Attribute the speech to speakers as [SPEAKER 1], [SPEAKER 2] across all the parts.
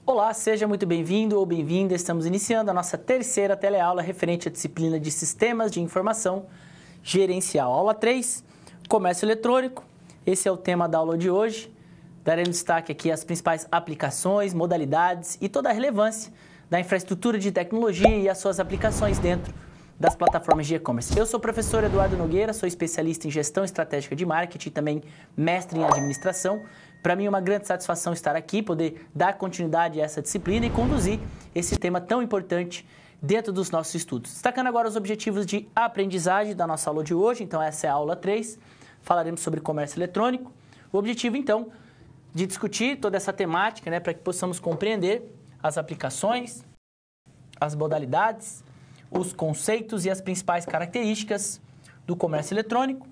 [SPEAKER 1] Olá, seja muito bem-vindo ou bem-vinda. Estamos iniciando a nossa terceira teleaula referente à disciplina de Sistemas de Informação Gerencial. Aula 3, Comércio Eletrônico. Esse é o tema da aula de hoje. Daremos destaque aqui às principais aplicações, modalidades e toda a relevância da infraestrutura de tecnologia e as suas aplicações dentro das plataformas de e-commerce. Eu sou o professor Eduardo Nogueira, sou especialista em gestão estratégica de marketing e também mestre em administração. Para mim é uma grande satisfação estar aqui, poder dar continuidade a essa disciplina e conduzir esse tema tão importante dentro dos nossos estudos. Destacando agora os objetivos de aprendizagem da nossa aula de hoje, então essa é a aula 3, falaremos sobre comércio eletrônico. O objetivo, então, de discutir toda essa temática, para que possamos compreender as aplicações, as modalidades, os conceitos e as principais características do comércio eletrônico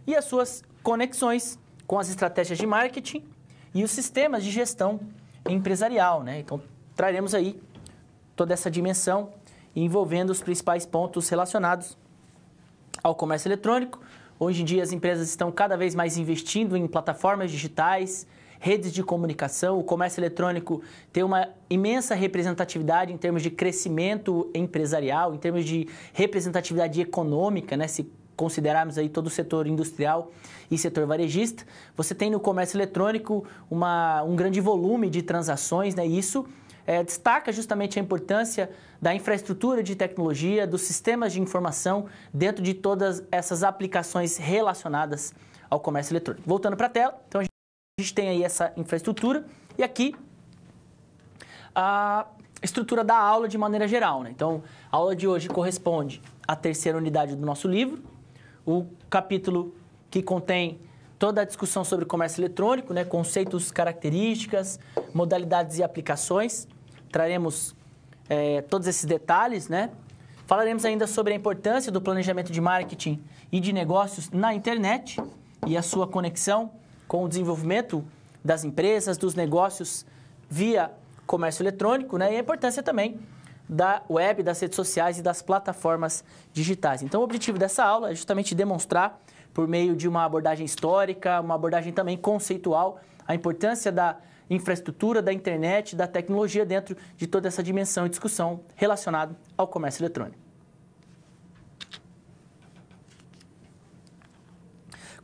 [SPEAKER 1] e as suas conexões com as estratégias de marketing e os sistemas de gestão empresarial, Então, traremos aí toda essa dimensão envolvendo os principais pontos relacionados ao comércio eletrônico. Hoje em dia, as empresas estão cada vez mais investindo em plataformas digitais, redes de comunicação. O comércio eletrônico tem uma imensa representatividade em termos de crescimento empresarial, em termos de representatividade econômica, se considerarmos aí todo o setor industrial e setor varejista. Você tem no comércio eletrônico um grande volume de transações, e isso destaca justamente a importância da infraestrutura de tecnologia, dos sistemas de informação dentro de todas essas aplicações relacionadas ao comércio eletrônico. Voltando para a tela, então a gente tem aí essa infraestrutura e aqui a estrutura da aula de maneira geral, Então, a aula de hoje corresponde à terceira unidade do nosso livro, o capítulo que contém toda a discussão sobre comércio eletrônico, conceitos, características, modalidades e aplicações. Traremos todos esses detalhes, Falaremos ainda sobre a importância do planejamento de marketing e de negócios na internet e a sua conexão com o desenvolvimento das empresas, dos negócios via comércio eletrônico, e a importância também da web, das redes sociais e das plataformas digitais. Então, o objetivo dessa aula é justamente demonstrar, por meio de uma abordagem histórica, uma abordagem também conceitual, a importância da infraestrutura, da internet, da tecnologia dentro de toda essa dimensão e discussão relacionada ao comércio eletrônico.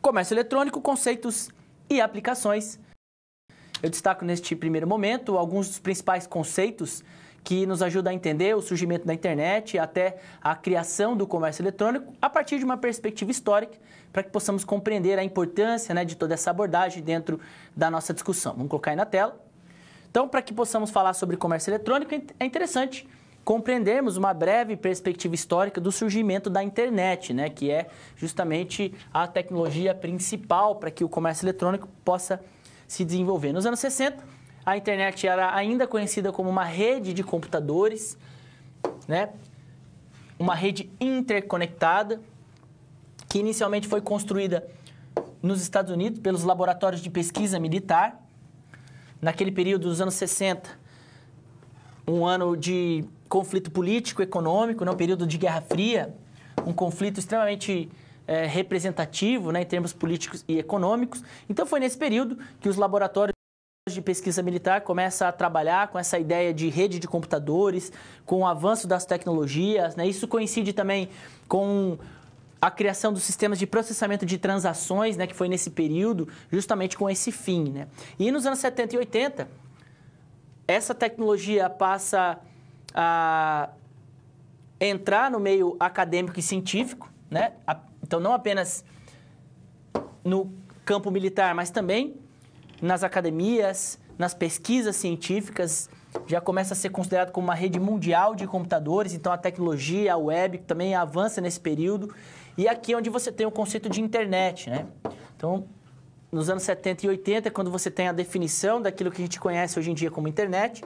[SPEAKER 1] Comércio eletrônico, conceitos e aplicações. Eu destaco neste primeiro momento alguns dos principais conceitos que nos ajudam a entender o surgimento da internet até a criação do comércio eletrônico a partir de uma perspectiva histórica, para que possamos compreender a importância de toda essa abordagem dentro da nossa discussão. Vamos colocar aí na tela. Então, para que possamos falar sobre comércio eletrônico, é interessante compreendermos uma breve perspectiva histórica do surgimento da internet, que é justamente a tecnologia principal para que o comércio eletrônico possa se desenvolver. Nos anos 60, a internet era ainda conhecida como uma rede de computadores, uma rede interconectada, que inicialmente foi construída nos Estados Unidos pelos laboratórios de pesquisa militar. Naquele período dos anos 60, um ano de conflito político, econômico, um período de Guerra Fria, um conflito extremamente representativo em termos políticos e econômicos. Então, foi nesse período que os laboratórios de pesquisa militar começam a trabalhar com essa ideia de rede de computadores, com o avanço das tecnologias. Isso coincide também com a criação dos sistemas de processamento de transações, que foi nesse período, justamente com esse fim. E nos anos 70 e 80, essa tecnologia passa a entrar no meio acadêmico e científico, Então, não apenas no campo militar, mas também nas academias, nas pesquisas científicas, já começa a ser considerado como uma rede mundial de computadores. Então, a tecnologia, a web também avança nesse período. E aqui é onde você tem o conceito de internet, Então, nos anos 70 e 80, quando você tem a definição daquilo que a gente conhece hoje em dia como internet,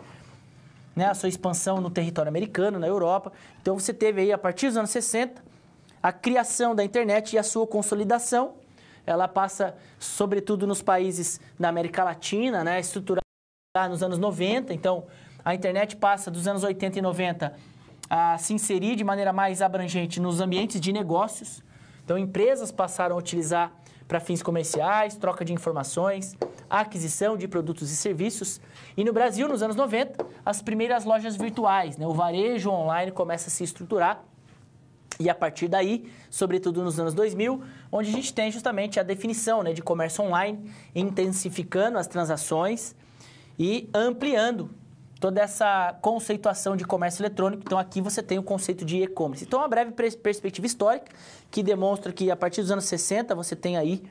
[SPEAKER 1] a sua expansão no território americano, na Europa. Então, você teve aí, a partir dos anos 60, a criação da internet e a sua consolidação. Ela passa, sobretudo, nos países da América Latina, estruturada nos anos 90. Então, a internet passa dos anos 80 e 90 a se inserir de maneira mais abrangente nos ambientes de negócios. Então, empresas passaram a utilizar para fins comerciais, troca de informações, aquisição de produtos e serviços. E no Brasil, nos anos 90, as primeiras lojas virtuais, né? O varejo online começa a se estruturar. E a partir daí, sobretudo nos anos 2000, onde a gente tem justamente a definição, né, de comércio online, intensificando as transações e ampliando toda essa conceituação de comércio eletrônico. Então, aqui você tem o conceito de e-commerce. Então, uma breve perspectiva histórica que demonstra que, a partir dos anos 60, você tem aí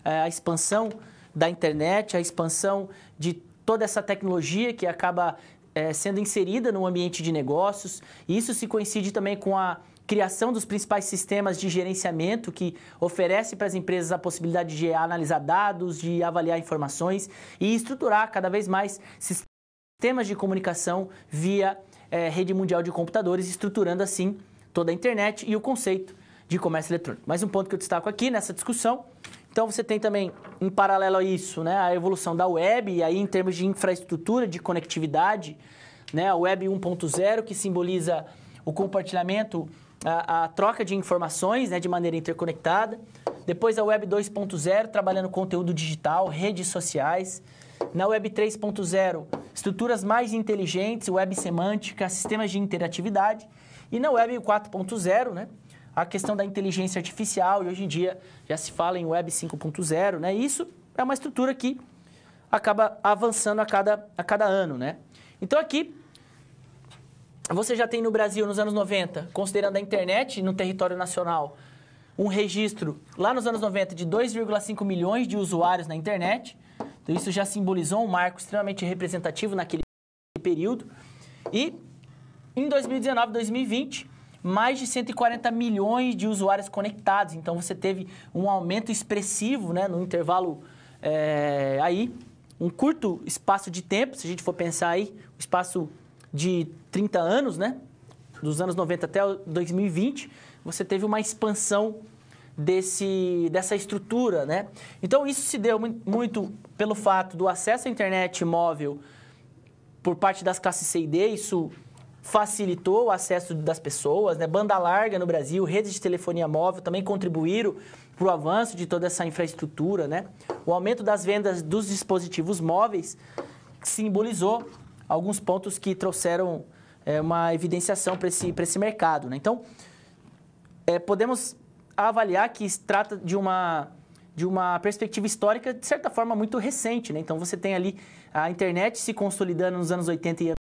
[SPEAKER 1] a expansão da internet, a expansão de toda essa tecnologia que acaba sendo inserida no ambiente de negócios. E isso se coincide também com a criação dos principais sistemas de gerenciamento que oferece para as empresas a possibilidade de analisar dados, de avaliar informações e estruturar cada vez mais sistemas de comunicação via rede mundial de computadores, estruturando assim toda a internet e o conceito de comércio eletrônico. Mais um ponto que eu destaco aqui nessa discussão. Então, você tem também, em paralelo a isso, né, a evolução da web, e aí em termos de infraestrutura, de conectividade, né, a web 1.0, que simboliza o compartilhamento, a troca de informações, né, de maneira interconectada. Depois a web 2.0, trabalhando conteúdo digital, redes sociais. Na web 3.0, estruturas mais inteligentes, web semântica, sistemas de interatividade. E na web 4.0, né, a questão da inteligência artificial, e hoje em dia já se fala em web 5.0, né? Isso é uma estrutura que acaba avançando a cada ano, né? Então aqui você já tem no Brasil, nos anos 90, considerando a internet no território nacional, um registro lá nos anos 90 de 2,5 milhões de usuários na internet. Então isso já simbolizou um marco extremamente representativo naquele período. E em 2019, 2020, mais de 140 milhões de usuários conectados. Então, você teve um aumento expressivo, né, no intervalo aí, um curto espaço de tempo, se a gente for pensar aí, um espaço de 30 anos, né, dos anos 90 até 2020, você teve uma expansão dessa estrutura, né? Então, isso se deu muito pelo fato do acesso à internet móvel por parte das classes C e D, isso facilitou o acesso das pessoas, né? Banda larga no Brasil, redes de telefonia móvel também contribuíram para o avanço de toda essa infraestrutura, né? O aumento das vendas dos dispositivos móveis simbolizou alguns pontos que trouxeram uma evidenciação para esse mercado, né? Então, podemos avaliar que se trata de uma perspectiva histórica, de certa forma, muito recente, né? Então, você tem ali a internet se consolidando nos anos 80 e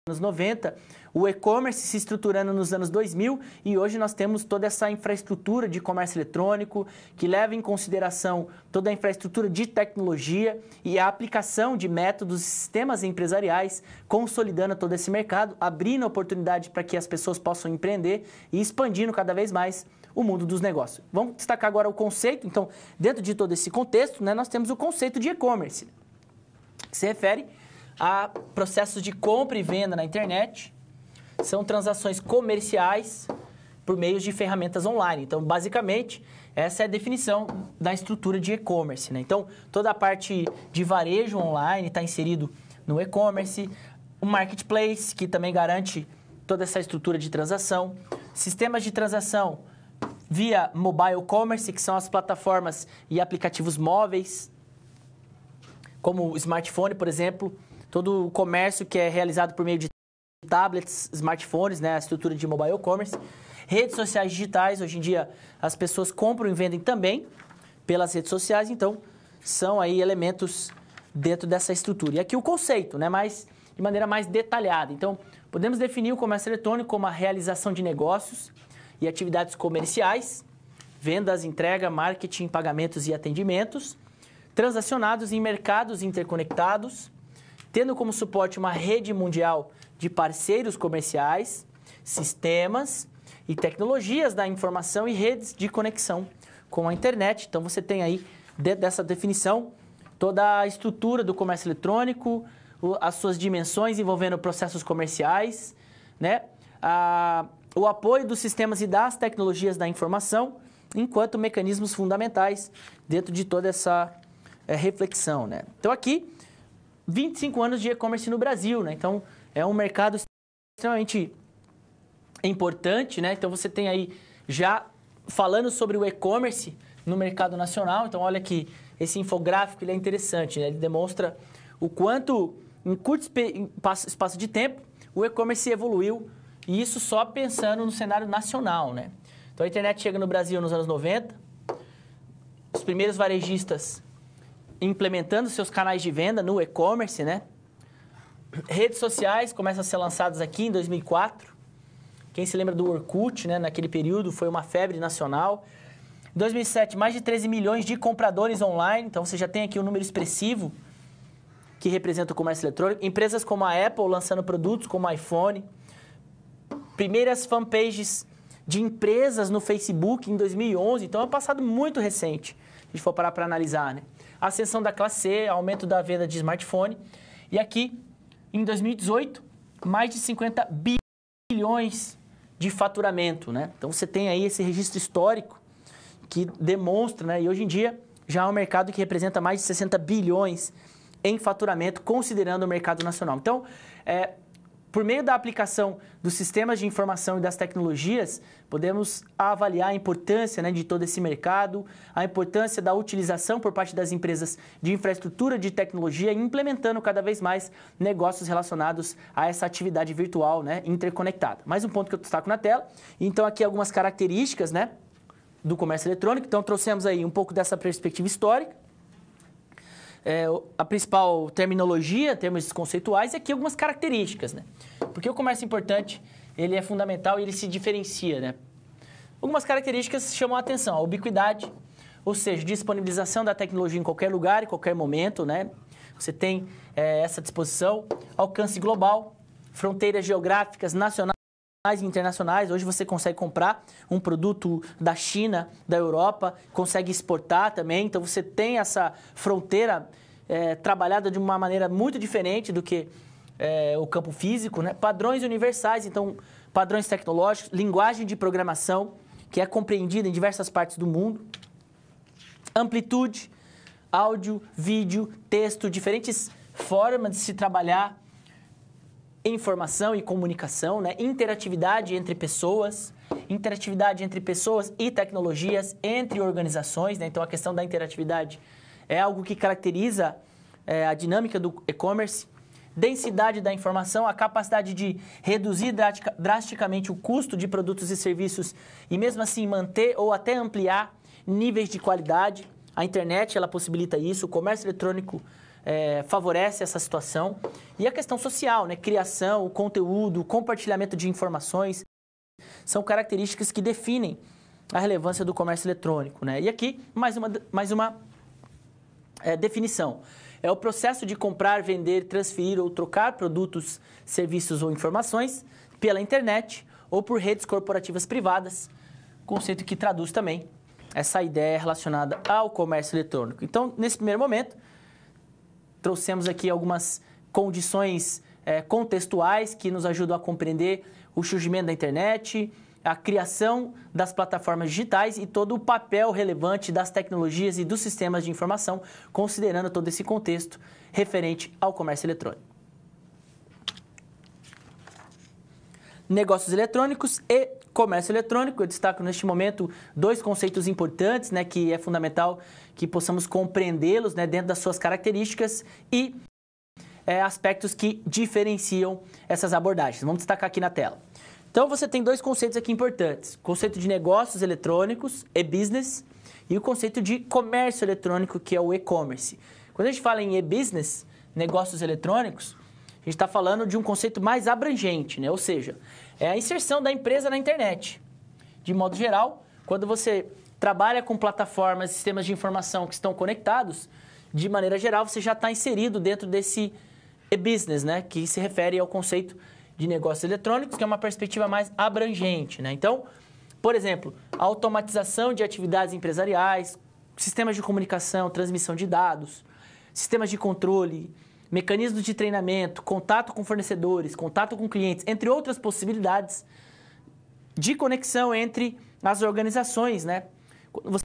[SPEAKER 1] anos 90, o e-commerce se estruturando nos anos 2000 e hoje nós temos toda essa infraestrutura de comércio eletrônico que leva em consideração toda a infraestrutura de tecnologia e a aplicação de métodos e sistemas empresariais, consolidando todo esse mercado, abrindo oportunidade para que as pessoas possam empreender e expandindo cada vez mais o mundo dos negócios. Vamos destacar agora o conceito. Então, dentro de todo esse contexto, né, nós temos o conceito de e-commerce, que se refere a processos de compra e venda na internet. São transações comerciais por meio de ferramentas online. Então, basicamente, essa é a definição da estrutura de e-commerce, né? Então, toda a parte de varejo online está inserido no e-commerce. O marketplace, que também garante toda essa estrutura de transação. Sistemas de transação via mobile commerce, que são as plataformas e aplicativos móveis, como o smartphone, por exemplo. Todo o comércio que é realizado por meio de tablets, smartphones, né, a estrutura de mobile commerce. Redes sociais digitais, hoje em dia as pessoas compram e vendem também pelas redes sociais, então são aí elementos dentro dessa estrutura. E aqui o conceito, né, de maneira mais detalhada. Então, podemos definir o comércio eletrônico como a realização de negócios e atividades comerciais, vendas, entrega, marketing, pagamentos e atendimentos, transacionados em mercados interconectados, tendo como suporte uma rede mundial de parceiros comerciais, sistemas e tecnologias da informação e redes de conexão com a internet. Então, você tem aí, dentro dessa definição, toda a estrutura do comércio eletrônico, as suas dimensões envolvendo processos comerciais, né? O apoio dos sistemas e das tecnologias da informação, enquanto mecanismos fundamentais dentro de toda essa reflexão, né? Então, aqui, 25 anos de e-commerce no Brasil, né? Então, é um mercado extremamente importante, né? Então, você tem aí, já falando sobre o e-commerce, no mercado nacional. Então, olha aqui, esse infográfico ele é interessante, né? Ele demonstra o quanto, em curto espaço de tempo, o e-commerce evoluiu, e isso só pensando no cenário nacional, né? Então, a internet chega no Brasil nos anos 90, os primeiros varejistas implementando seus canais de venda no e-commerce, né? Redes sociais começam a ser lançadas aqui em 2004. Quem se lembra do Orkut, né? Naquele período foi uma febre nacional. Em 2007, mais de 13 milhões de compradores online. Então, você já tem aqui um número expressivo que representa o comércio eletrônico. Empresas como a Apple lançando produtos como o iPhone. Primeiras fanpages de empresas no Facebook em 2011. Então, é um passado muito recente, se a gente for parar para analisar, né? Ascensão da classe C, aumento da venda de smartphone. E aqui, em 2018, mais de 50 bilhões de faturamento, né? Então, você tem aí esse registro histórico que demonstra, né? E hoje em dia, já é um mercado que representa mais de 60 bilhões em faturamento, considerando o mercado nacional. Então, por meio da aplicação dos sistemas de informação e das tecnologias, podemos avaliar a importância, né, de todo esse mercado, a importância da utilização por parte das empresas de infraestrutura de tecnologia, implementando cada vez mais negócios relacionados a essa atividade virtual, né, interconectada. Mais um ponto que eu destaco na tela. Então, aqui algumas características, né, do comércio eletrônico. Então, trouxemos aí um pouco dessa perspectiva histórica. A principal terminologia, termos conceituais, e aqui algumas características, né? Porque o comércio importante, ele é fundamental e ele se diferencia, né? Algumas características chamam a atenção. A ubiquidade, ou seja, disponibilização da tecnologia em qualquer lugar, em qualquer momento, né? Você tem essa disposição. Alcance global, fronteiras geográficas nacionais e internacionais. Hoje você consegue comprar um produto da China, da Europa, consegue exportar também. Então, você tem essa fronteira trabalhada de uma maneira muito diferente do que o campo físico, né? Padrões universais, então, padrões tecnológicos, linguagem de programação, que é compreendida em diversas partes do mundo. Amplitude, áudio, vídeo, texto, diferentes formas de se trabalhar informação e comunicação, né? Interatividade entre pessoas e tecnologias, entre organizações, né? Então, a questão da interatividade é algo que caracteriza a dinâmica do e-commerce. Densidade da informação, a capacidade de reduzir drasticamente o custo de produtos e serviços e, mesmo assim, manter ou até ampliar níveis de qualidade. A internet, ela possibilita isso, o comércio eletrônico favorece essa situação. E a questão social, né? Criação, conteúdo, compartilhamento de informações, são características que definem a relevância do comércio eletrônico, né? E aqui, mais uma definição. É o processo de comprar, vender, transferir ou trocar produtos, serviços ou informações pela internet ou por redes corporativas privadas, conceito que traduz também essa ideia relacionada ao comércio eletrônico. Então, nesse primeiro momento, trouxemos aqui algumas condições contextuais que nos ajudam a compreender o surgimento da internet, a criação das plataformas digitais e todo o papel relevante das tecnologias e dos sistemas de informação, considerando todo esse contexto referente ao comércio eletrônico. Negócios eletrônicos e comércio eletrônico. Eu destaco neste momento dois conceitos importantes, né, que é fundamental que possamos compreendê-los, né, dentro das suas características e aspectos que diferenciam essas abordagens. Vamos destacar aqui na tela. Então, você tem dois conceitos aqui importantes. O conceito de negócios eletrônicos, e-business, e o conceito de comércio eletrônico, que é o e-commerce. Quando a gente fala em e-business, negócios eletrônicos, a gente está falando de um conceito mais abrangente, né? Ou seja, é a inserção da empresa na internet. De modo geral, quando você trabalha com plataformas, sistemas de informação que estão conectados, de maneira geral, você já está inserido dentro desse e-business, né? Que se refere ao conceito de negócios eletrônicos, que é uma perspectiva mais abrangente, né? Então, por exemplo, a automatização de atividades empresariais, sistemas de comunicação, transmissão de dados, sistemas de controle, mecanismos de treinamento, contato com fornecedores, contato com clientes, entre outras possibilidades de conexão entre as organizações, né? Quando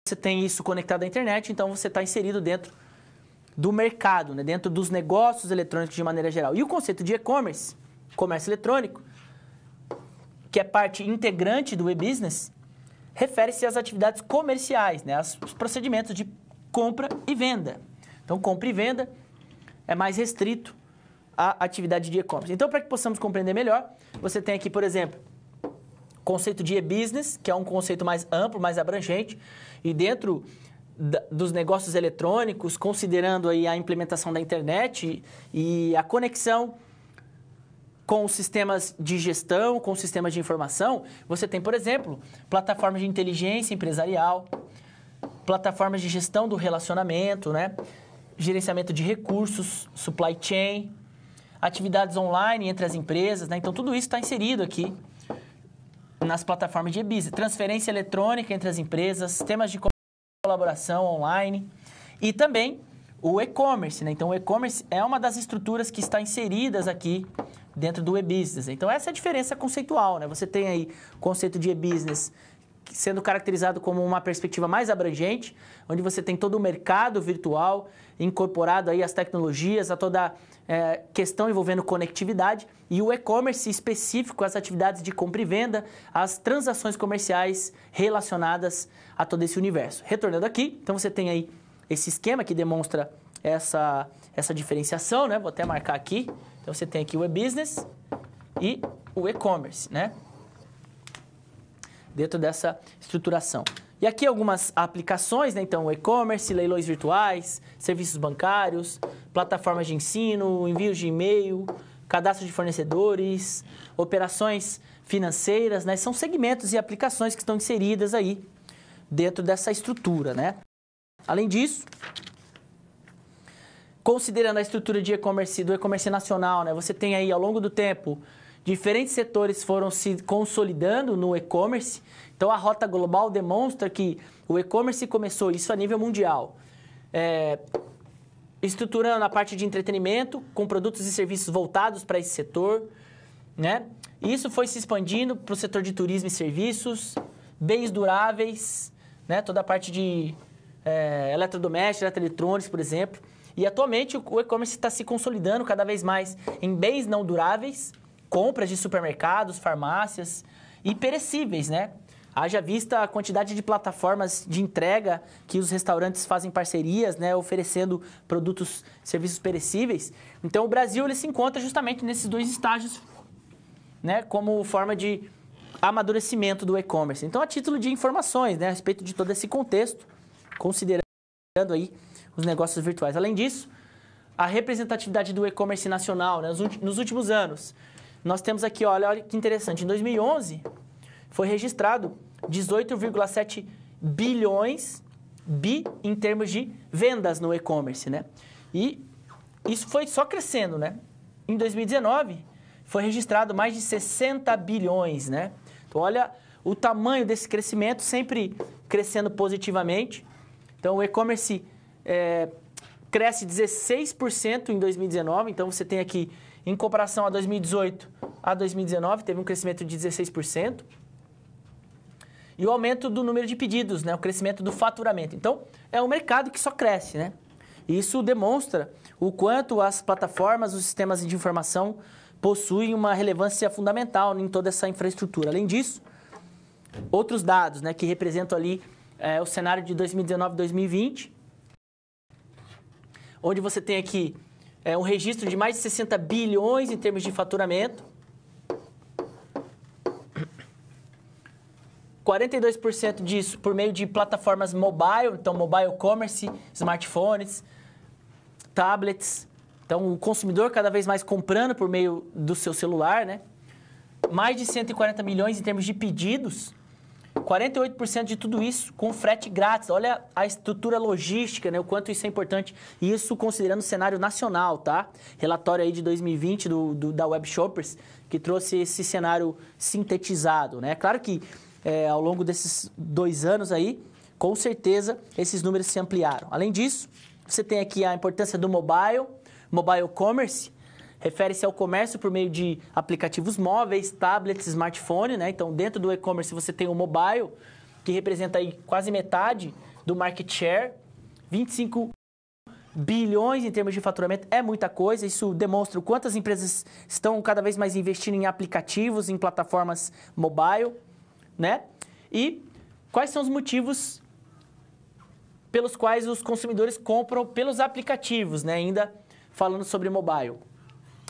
[SPEAKER 1] você tem isso conectado à internet, então você está inserido dentro do mercado, né? Dentro dos negócios eletrônicos de maneira geral. E o conceito de e-commerce, comércio eletrônico, que é parte integrante do e-business, refere-se às atividades comerciais, né? Os procedimentos de compra e venda. Então, compra e venda é mais restrito à atividade de e-commerce. Então, para que possamos compreender melhor, você tem aqui, por exemplo, o conceito de e-business, que é um conceito mais amplo, mais abrangente, e dentro dos negócios eletrônicos, considerando aí a implementação da internet e a conexão com os sistemas de gestão, com os sistemas de informação, você tem, por exemplo, plataformas de inteligência empresarial, plataformas de gestão do relacionamento, né? Gerenciamento de recursos, supply chain, atividades online entre as empresas, né? Então, tudo isso está inserido aqui nas plataformas de e-business. Transferência eletrônica entre as empresas, sistemas de colaboração online e também o e-commerce, né? Então, o e-commerce é uma das estruturas que está inseridas aqui dentro do e-business. Então, essa é a diferença conceitual, né? Você tem aí o conceito de e-business sendo caracterizado como uma perspectiva mais abrangente, onde você tem todo o mercado virtual incorporado aí às tecnologias, a toda questão envolvendo conectividade, e o e-commerce específico, as atividades de compra e venda, as transações comerciais relacionadas a todo esse universo. Retornando aqui, então você tem aí esse esquema que demonstra essa diferenciação, né? Vou até marcar aqui. Então, você tem aqui o e-business e o e-commerce, né? Dentro dessa estruturação. E aqui algumas aplicações, né? Então, e-commerce, leilões virtuais, serviços bancários, plataformas de ensino, envios de e-mail, cadastro de fornecedores, operações financeiras, né? São segmentos e aplicações que estão inseridas aí dentro dessa estrutura, né? Além disso, considerando a estrutura de e-commerce, do e-commerce nacional, né? Você tem aí, ao longo do tempo, diferentes setores foram se consolidando no e-commerce. Então, a rota global demonstra que o e-commerce começou, isso a nível mundial, estruturando a parte de entretenimento, com produtos e serviços voltados para esse setor, né? E isso foi se expandindo para o setor de turismo e serviços, bens duráveis, né? Toda a parte de eletrodomésticos, eletroeletrônicos, por exemplo. E atualmente o e-commerce está se consolidando cada vez mais em bens não duráveis, compras de supermercados, farmácias e perecíveis, né? Haja vista a quantidade de plataformas de entrega que os restaurantes fazem parcerias, né? Oferecendo produtos, serviços perecíveis. Então, o Brasil ele se encontra justamente nesses dois estágios, né? Como forma de amadurecimento do e-commerce. Então, a título de informações, né? A respeito de todo esse contexto, considerando aí os negócios virtuais. Além disso, a representatividade do e-commerce nacional, né? Nos últimos anos, nós temos aqui, olha que interessante, em 2011 foi registrado 18,7 bilhões em termos de vendas no e-commerce, né? E isso foi só crescendo, né? Em 2019 foi registrado mais de 60 bilhões, né? Então, olha o tamanho desse crescimento, sempre crescendo positivamente. Então, o e-commerce cresce 16% em 2019. Então, você tem aqui, em comparação a 2018 a 2019, teve um crescimento de 16%. E o aumento do número de pedidos, né? O crescimento do faturamento. Então, é um mercado que só cresce, né? E isso demonstra o quanto as plataformas, os sistemas de informação possuem uma relevância fundamental em toda essa infraestrutura. Além disso, outros dados, né, que representam ali o cenário de 2019 e 2020, onde você tem aqui um registro de mais de 60 bilhões em termos de faturamento, 42% disso por meio de plataformas mobile, então mobile commerce, smartphones, tablets. Então, o consumidor cada vez mais comprando por meio do seu celular, né? Mais de 140 milhões em termos de pedidos, 48% de tudo isso com frete grátis. Olha a estrutura logística, né? O quanto isso é importante. E isso considerando o cenário nacional, tá? Relatório aí de 2020 da Web Shoppers, que trouxe esse cenário sintetizado, né? Claro que ao longo desses 2 anos aí, com certeza, esses números se ampliaram. Além disso, você tem aqui a importância do mobile commerce, refere-se ao comércio por meio de aplicativos móveis, tablets, smartphone, né? Então, dentro do e-commerce, você tem o mobile, que representa aí quase metade do market share, 25 bilhões em termos de faturamento, é muita coisa. Isso demonstra o quanto as empresas estão cada vez mais investindo em aplicativos, em plataformas mobile, né? E quais são os motivos pelos quais os consumidores compram pelos aplicativos, né? Ainda falando sobre mobile.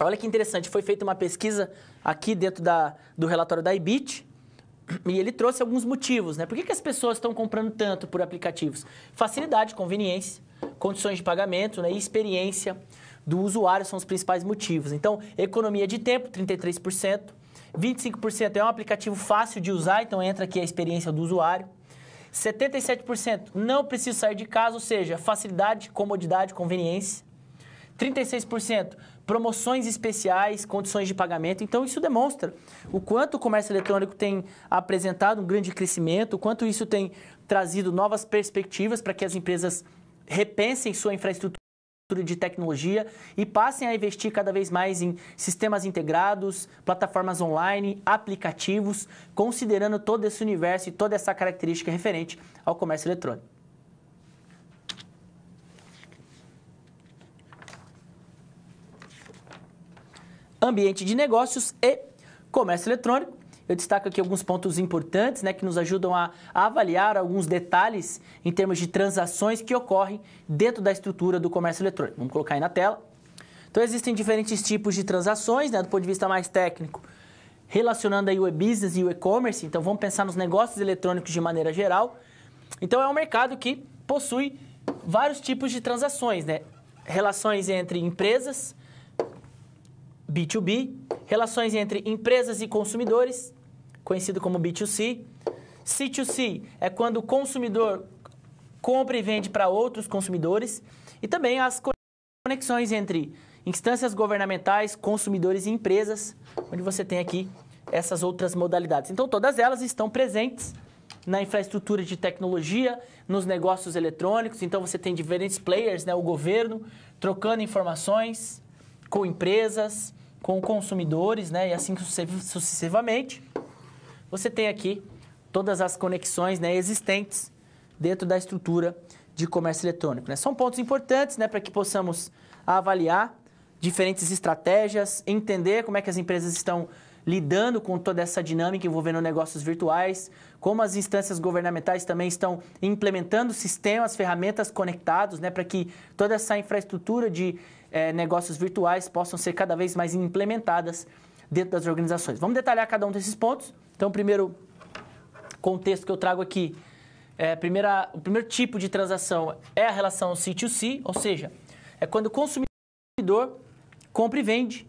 [SPEAKER 1] Olha que interessante, foi feita uma pesquisa aqui dentro do relatório da Ibit, e ele trouxe alguns motivos, né? Por que as pessoas estão comprando tanto por aplicativos? Facilidade, conveniência, condições de pagamento, né? E experiência do usuário são os principais motivos. Então, economia de tempo, 33%. 25% é um aplicativo fácil de usar, então entra aqui a experiência do usuário. 77% não precisa sair de casa, ou seja, facilidade, comodidade, conveniência. 36% promoções especiais, condições de pagamento. Então, isso demonstra o quanto o comércio eletrônico tem apresentado um grande crescimento, o quanto isso tem trazido novas perspectivas para que as empresas repensem sua infraestrutura de tecnologia e passem a investir cada vez mais em sistemas integrados, plataformas online, aplicativos, considerando todo esse universo e toda essa característica referente ao comércio eletrônico. Ambiente de negócios e comércio eletrônico. Eu destaco aqui alguns pontos importantes, né, que nos ajudam a avaliar alguns detalhes em termos de transações que ocorrem dentro da estrutura do comércio eletrônico. Vamos colocar aí na tela. Então, existem diferentes tipos de transações, né, do ponto de vista mais técnico, relacionando aí o e-business e o e-commerce. Então, vamos pensar nos negócios eletrônicos de maneira geral. Então, é um mercado que possui vários tipos de transações, né? Relações entre empresas, B2B, relações entre empresas e consumidores, conhecido como B2C. C2C é quando o consumidor compra e vende para outros consumidores. E também as conexões entre instâncias governamentais, consumidores e empresas, onde você tem aqui essas outras modalidades. Então, todas elas estão presentes na infraestrutura de tecnologia, nos negócios eletrônicos. Então, você tem diferentes players, né? O governo trocando informações com empresas, com consumidores, né? E assim sucessivamente. Você tem aqui todas as conexões, né, existentes dentro da estrutura de comércio eletrônico, né? São pontos importantes, né, para que possamos avaliar diferentes estratégias, entender como é que as empresas estão lidando com toda essa dinâmica envolvendo negócios virtuais, como as instâncias governamentais também estão implementando sistemas, ferramentas conectados, né, para que toda essa infraestrutura de negócios virtuais possam ser cada vez mais implementadas dentro das organizações. Vamos detalhar cada um desses pontos. Então, o primeiro contexto que eu trago aqui, o primeiro tipo de transação é a relação C2C, ou seja, é quando o consumidor compra e vende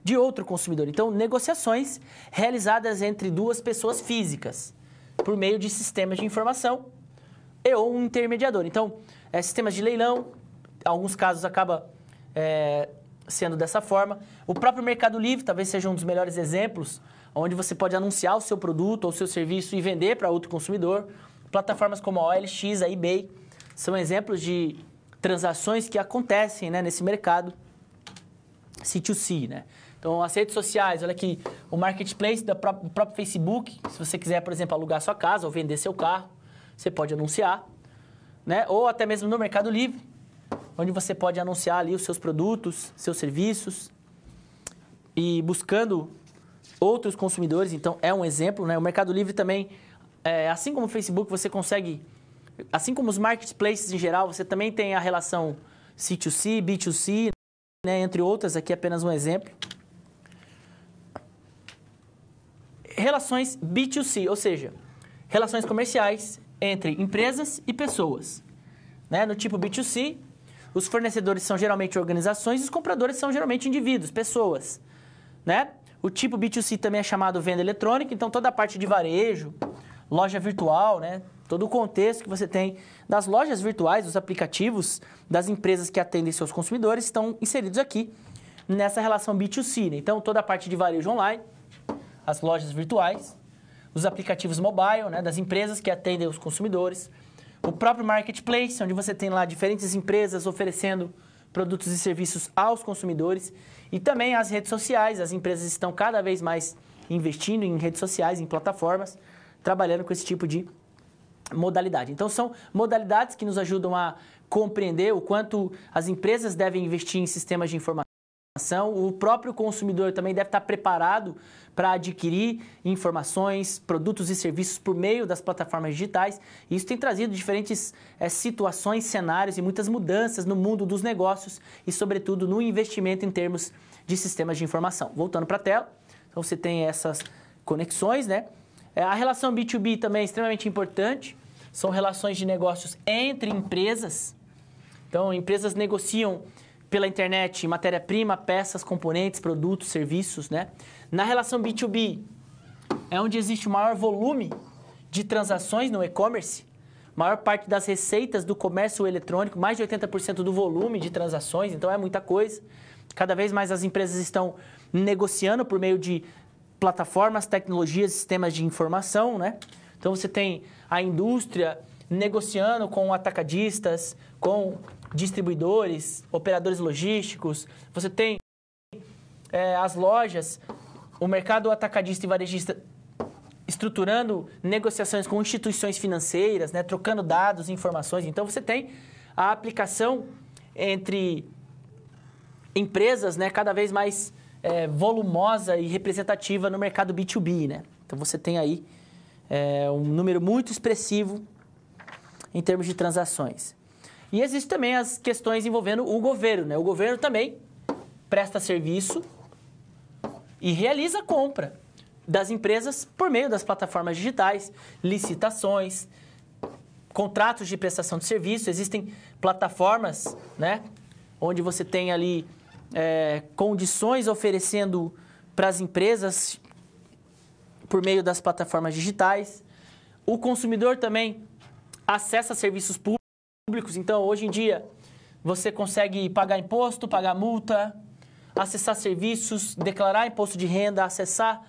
[SPEAKER 1] de outro consumidor. Então, negociações realizadas entre duas pessoas físicas por meio de sistemas de informação e ou um intermediador. Então, sistemas de leilão, em alguns casos acaba sendo dessa forma. O próprio Mercado Livre talvez seja um dos melhores exemplos, onde você pode anunciar o seu produto ou o seu serviço e vender para outro consumidor. Plataformas como a OLX, a eBay, são exemplos de transações que acontecem, né, nesse mercado C2C, né? Então, as redes sociais, olha aqui, o marketplace do próprio Facebook, se você quiser, por exemplo, alugar sua casa ou vender seu carro, você pode anunciar, né? Ou até mesmo no Mercado Livre, onde você pode anunciar ali os seus produtos, seus serviços e buscando outros consumidores. Então, é um exemplo, né? O Mercado Livre também, assim como o Facebook, você consegue, assim como os marketplaces em geral, você também tem a relação C2C, B2C, né? Entre outras, aqui é apenas um exemplo. Relações B2C, ou seja, relações comerciais entre empresas e pessoas, né? No tipo B2C, os fornecedores são geralmente organizações e os compradores são geralmente indivíduos, pessoas, né? O tipo B2C também é chamado venda eletrônica, então toda a parte de varejo, loja virtual, né? Todo o contexto que você tem das lojas virtuais, dos aplicativos, das empresas que atendem seus consumidores estão inseridos aqui nessa relação B2C, né? Então toda a parte de varejo online, as lojas virtuais, os aplicativos mobile, né, das empresas que atendem os consumidores, o próprio marketplace, onde você tem lá diferentes empresas oferecendo produtos e serviços aos consumidores, e também as redes sociais. As empresas estão cada vez mais investindo em redes sociais, em plataformas, trabalhando com esse tipo de modalidade. Então, são modalidades que nos ajudam a compreender o quanto as empresas devem investir em sistemas de informação O próprio consumidor também deve estar preparado para adquirir informações, produtos e serviços por meio das plataformas digitais. E isso tem trazido diferentes situações, cenários e muitas mudanças no mundo dos negócios e, sobretudo, no investimento em termos de sistemas de informação. Voltando para a tela, então você tem essas conexões, né? A relação B2B também é extremamente importante. São relações de negócios entre empresas. Então, empresas negociam pela internet matéria-prima, peças, componentes, produtos, serviços, né? Na relação B2B, é onde existe o maior volume de transações no e-commerce, maior parte das receitas do comércio eletrônico, mais de 80% do volume de transações, então é muita coisa. Cada vez mais as empresas estão negociando por meio de plataformas, tecnologias, sistemas de informação, né? Então você tem a indústria negociando com atacadistas, com distribuidores, operadores logísticos. Você tem as lojas, o mercado atacadista e varejista estruturando negociações com instituições financeiras, né, trocando dados e informações. Então, você tem a aplicação entre empresas, né, cada vez mais volumosa e representativa no mercado B2B. Né? Então, você tem aí um número muito expressivo em termos de transações. E existem também as questões envolvendo o governo. Né? O governo também presta serviço e realiza compra das empresas por meio das plataformas digitais, licitações, contratos de prestação de serviço. Existem plataformas, né, onde você tem ali condições oferecendo para as empresas por meio das plataformas digitais. O consumidor também acessa serviços públicos. Então, hoje em dia, você consegue pagar imposto, pagar multa, acessar serviços, declarar imposto de renda, acessar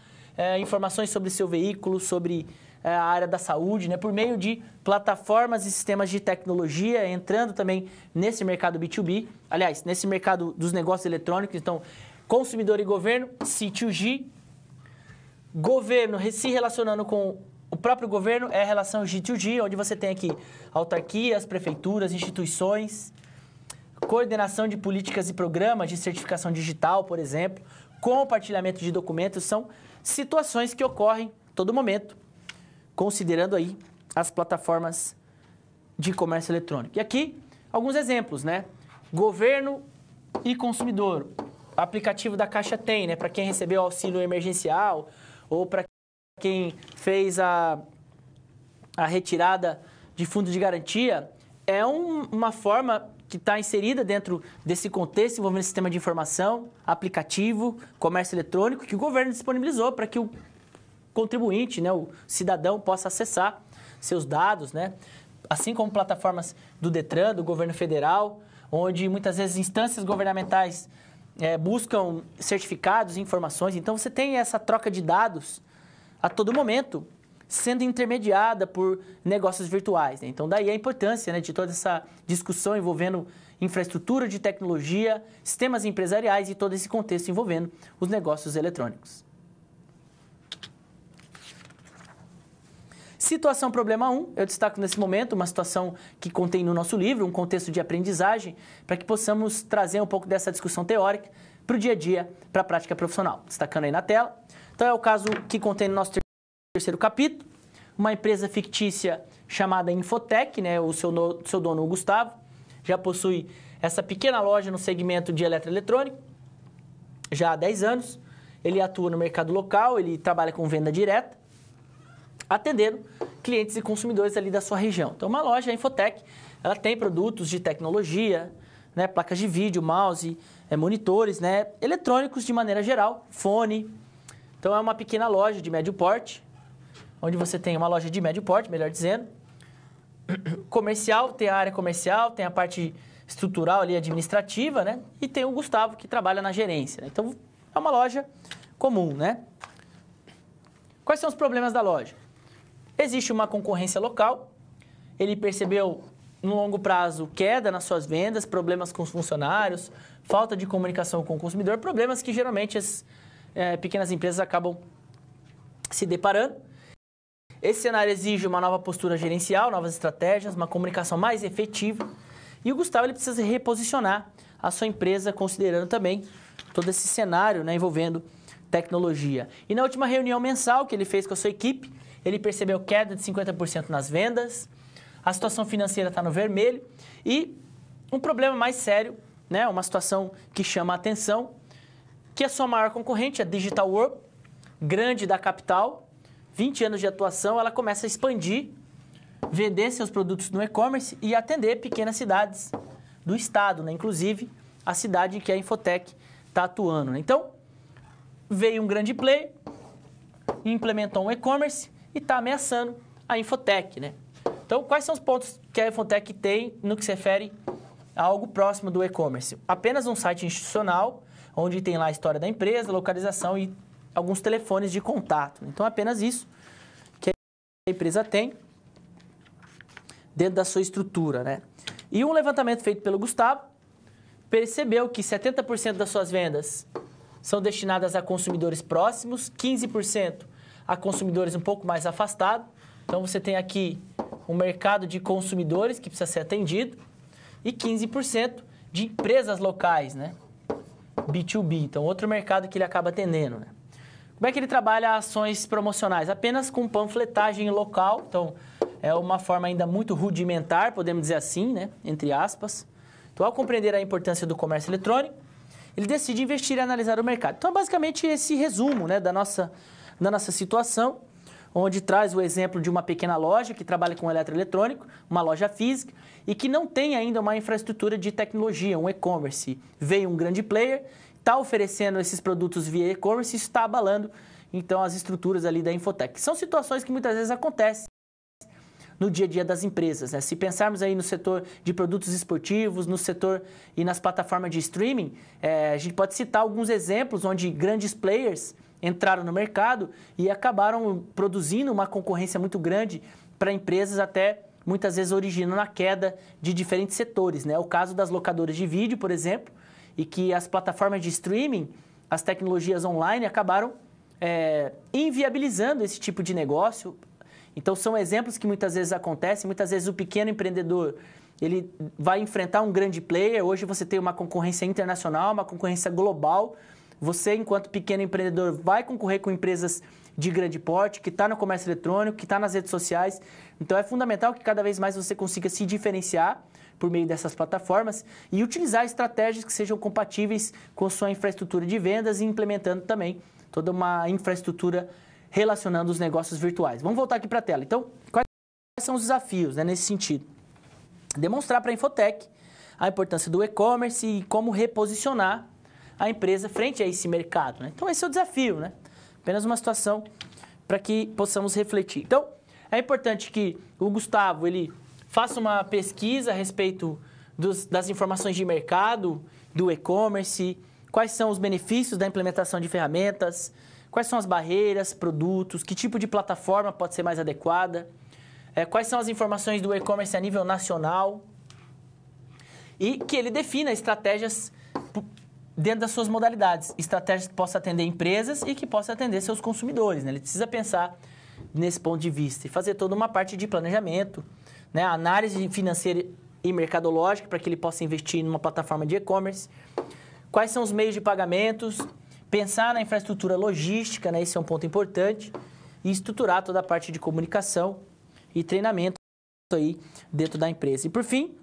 [SPEAKER 1] informações sobre seu veículo, sobre a área da saúde, né, por meio de plataformas e sistemas de tecnologia, entrando também nesse mercado B2B, aliás, nesse mercado dos negócios eletrônicos. Então, consumidor e governo, C2G, governo se relacionando com o próprio governo é a relação G2G, onde você tem aqui autarquias, prefeituras, instituições, coordenação de políticas e programas de certificação digital, por exemplo, compartilhamento de documentos, são situações que ocorrem a todo momento, considerando aí as plataformas de comércio eletrônico. E aqui, alguns exemplos, né? Governo e consumidor. O aplicativo da Caixa Tem, né? Para quem recebeu auxílio emergencial ou para quem fez a retirada de fundo de garantia, é uma forma que está inserida dentro desse contexto envolvendo sistema de informação, aplicativo, comércio eletrônico, que o governo disponibilizou para que o contribuinte, né, o cidadão, possa acessar seus dados, né? Assim como plataformas do Detran, do governo federal, onde muitas vezes instâncias governamentais buscam certificados e informações. Então, você tem essa troca de dados a todo momento, sendo intermediada por negócios virtuais. Né? Então, daí a importância, né, de toda essa discussão envolvendo infraestrutura de tecnologia, sistemas empresariais e todo esse contexto envolvendo os negócios eletrônicos. Situação problema 1, eu destaco nesse momento uma situação que contém no nosso livro, um contexto de aprendizagem, para que possamos trazer um pouco dessa discussão teórica para o dia a dia, para a prática profissional. Destacando aí na tela. Então, é o caso que contém no nosso terceiro capítulo, uma empresa fictícia chamada Infotec, né? O seu dono, o Gustavo, já possui essa pequena loja no segmento de eletroeletrônico, já há 10 anos. Ele atua no mercado local, ele trabalha com venda direta, atendendo clientes e consumidores ali da sua região. Então, uma loja, a Infotec, ela tem produtos de tecnologia, né? Placas de vídeo, mouse, monitores, né? Eletrônicos de maneira geral, fone. Então, é uma pequena loja de médio porte, onde você tem uma loja de médio porte, melhor dizendo, comercial, tem a área comercial, tem a parte estrutural ali, administrativa, né? E tem o Gustavo, que trabalha na gerência. Né? Então, é uma loja comum, né? Quais são os problemas da loja? Existe uma concorrência local, ele percebeu, no longo prazo, queda nas suas vendas, problemas com os funcionários, falta de comunicação com o consumidor, problemas que geralmente as pequenas empresas acabam se deparando. Esse cenário exige uma nova postura gerencial, novas estratégias, uma comunicação mais efetiva. E o Gustavo ele precisa reposicionar a sua empresa, considerando também todo esse cenário, né, envolvendo tecnologia. E na última reunião mensal que ele fez com a sua equipe, ele percebeu queda de 50% nas vendas, a situação financeira está no vermelho e um problema mais sério, né, uma situação que chama a atenção, que a sua maior concorrente, a Digital World, grande da capital, 20 anos de atuação, ela começa a expandir, vender seus produtos no e-commerce e atender pequenas cidades do estado, né? Inclusive a cidade em que a Infotech está atuando, né? Então, veio um grande player, implementou um e-commerce e está ameaçando a Infotech, né? Então, quais são os pontos que a Infotech tem no que se refere a algo próximo do e-commerce? Apenas um site institucional, onde tem lá a história da empresa, localização e alguns telefones de contato. Então, apenas isso que a empresa tem dentro da sua estrutura, né? E um levantamento feito pelo Gustavo percebeu que 70% das suas vendas são destinadas a consumidores próximos, 15% a consumidores um pouco mais afastados. Então, você tem aqui um mercado de consumidores que precisa ser atendido e 15% de empresas locais, né? B2B, então outro mercado que ele acaba atendendo, né? Como é que ele trabalha ações promocionais? Apenas com panfletagem local, então é uma forma ainda muito rudimentar, podemos dizer assim, né? Entre aspas. Então, ao compreender a importância do comércio eletrônico, ele decide investir e analisar o mercado. Então, basicamente, esse resumo, né, da nossa situação, onde traz o exemplo de uma pequena loja que trabalha com eletroeletrônico, uma loja física, e que não tem ainda uma infraestrutura de tecnologia, um e-commerce. Veio um grande player, está oferecendo esses produtos via e-commerce e está abalando, então, as estruturas ali da Infotech. São situações que muitas vezes acontecem no dia a dia das empresas, né? Se pensarmos aí no setor de produtos esportivos, no setor e nas plataformas de streaming, a gente pode citar alguns exemplos onde grandes players entraram no mercado e acabaram produzindo uma concorrência muito grande para empresas, até muitas vezes originando a queda de diferentes setores, né? O caso das locadoras de vídeo, por exemplo, e que as plataformas de streaming, as tecnologias online acabaram inviabilizando esse tipo de negócio. Então, são exemplos que muitas vezes acontecem. Muitas vezes o pequeno empreendedor ele vai enfrentar um grande player. Hoje você tem uma concorrência internacional, uma concorrência global. Você, enquanto pequeno empreendedor, vai concorrer com empresas de grande porte, que está no comércio eletrônico, que está nas redes sociais. Então, é fundamental que cada vez mais você consiga se diferenciar por meio dessas plataformas e utilizar estratégias que sejam compatíveis com sua infraestrutura de vendas e implementando também toda uma infraestrutura relacionando os negócios virtuais. Vamos voltar aqui para a tela. Então, quais são os desafios, né, nesse sentido? Demonstrar para a Infotech a importância do e-commerce e como reposicionar a empresa frente a esse mercado, né? Então, esse é o desafio, né? Apenas uma situação para que possamos refletir. Então, é importante que o Gustavo ele faça uma pesquisa a respeito das informações de mercado, do e-commerce, quais são os benefícios da implementação de ferramentas, quais são as barreiras, produtos, que tipo de plataforma pode ser mais adequada, quais são as informações do e-commerce a nível nacional e que ele defina estratégias dentro das suas modalidades, estratégias que possam atender empresas e que possam atender seus consumidores, né? Ele precisa pensar nesse ponto de vista e fazer toda uma parte de planejamento, né? Análise financeira e mercadológica para que ele possa investir numa plataforma de e-commerce, quais são os meios de pagamentos, pensar na infraestrutura logística, né? Esse é um ponto importante, e estruturar toda a parte de comunicação e treinamento aí dentro da empresa. E, por fim,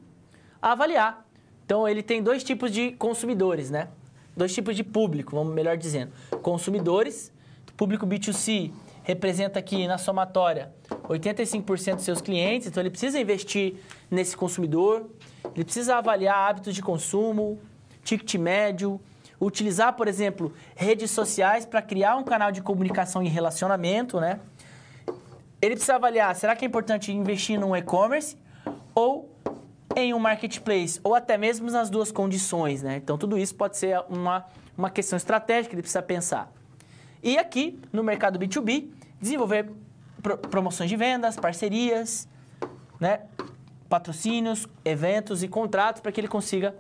[SPEAKER 1] avaliar. Então, ele tem dois tipos de consumidores, né? Dois tipos de público, vamos melhor dizendo. Consumidores, público B2C, representa aqui na somatória 85% dos seus clientes, então ele precisa investir nesse consumidor, ele precisa avaliar hábitos de consumo, ticket médio, utilizar, por exemplo, redes sociais para criar um canal de comunicação e relacionamento, né? Ele precisa avaliar, será que é importante investir num e-commerce ou em um marketplace, ou até mesmo nas duas condições, né? Então, tudo isso pode ser uma questão estratégica que ele precisa pensar. E aqui, no mercado B2B, desenvolver promoções de vendas, parcerias, né? Patrocínios, eventos e contratos para que ele consiga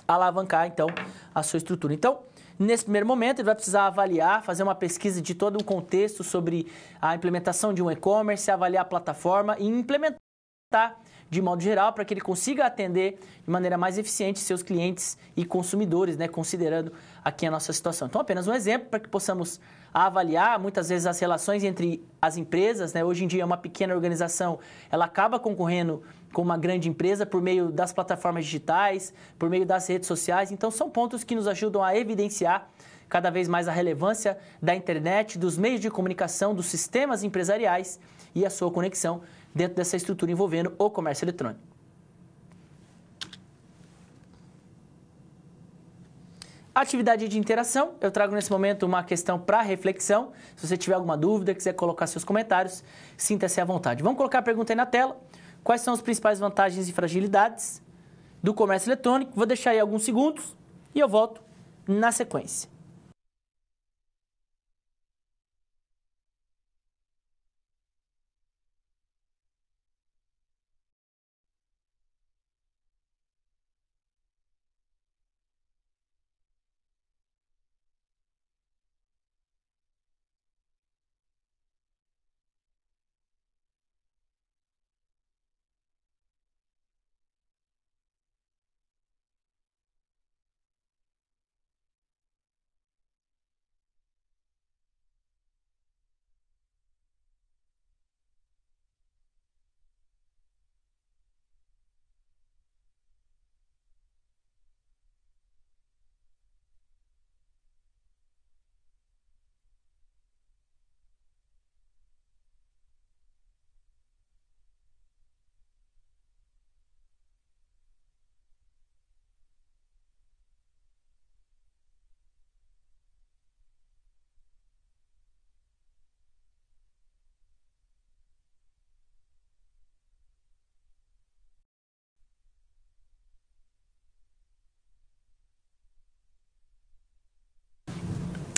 [SPEAKER 1] alavancar, então, a sua estrutura. Então, nesse primeiro momento, ele vai precisar avaliar, fazer uma pesquisa de todo um contexto sobre a implementação de um e-commerce, avaliar a plataforma e implementar de modo geral, para que ele consiga atender de maneira mais eficiente seus clientes e consumidores, né, considerando aqui a nossa situação. Então, apenas um exemplo para que possamos avaliar, muitas vezes, as relações entre as empresas, né? Hoje em dia, uma pequena organização, ela acaba concorrendo com uma grande empresa por meio das plataformas digitais, por meio das redes sociais. Então, são pontos que nos ajudam a evidenciar cada vez mais a relevância da internet, dos meios de comunicação, dos sistemas empresariais e a sua conexão dentro dessa estrutura envolvendo o comércio eletrônico. Atividade de interação, eu trago nesse momento uma questão para reflexão. Se você tiver alguma dúvida, quiser colocar seus comentários, sinta-se à vontade. Vamos colocar a pergunta aí na tela. Quais são as principais vantagens e fragilidades do comércio eletrônico? Vou deixar aí alguns segundos e eu volto na sequência.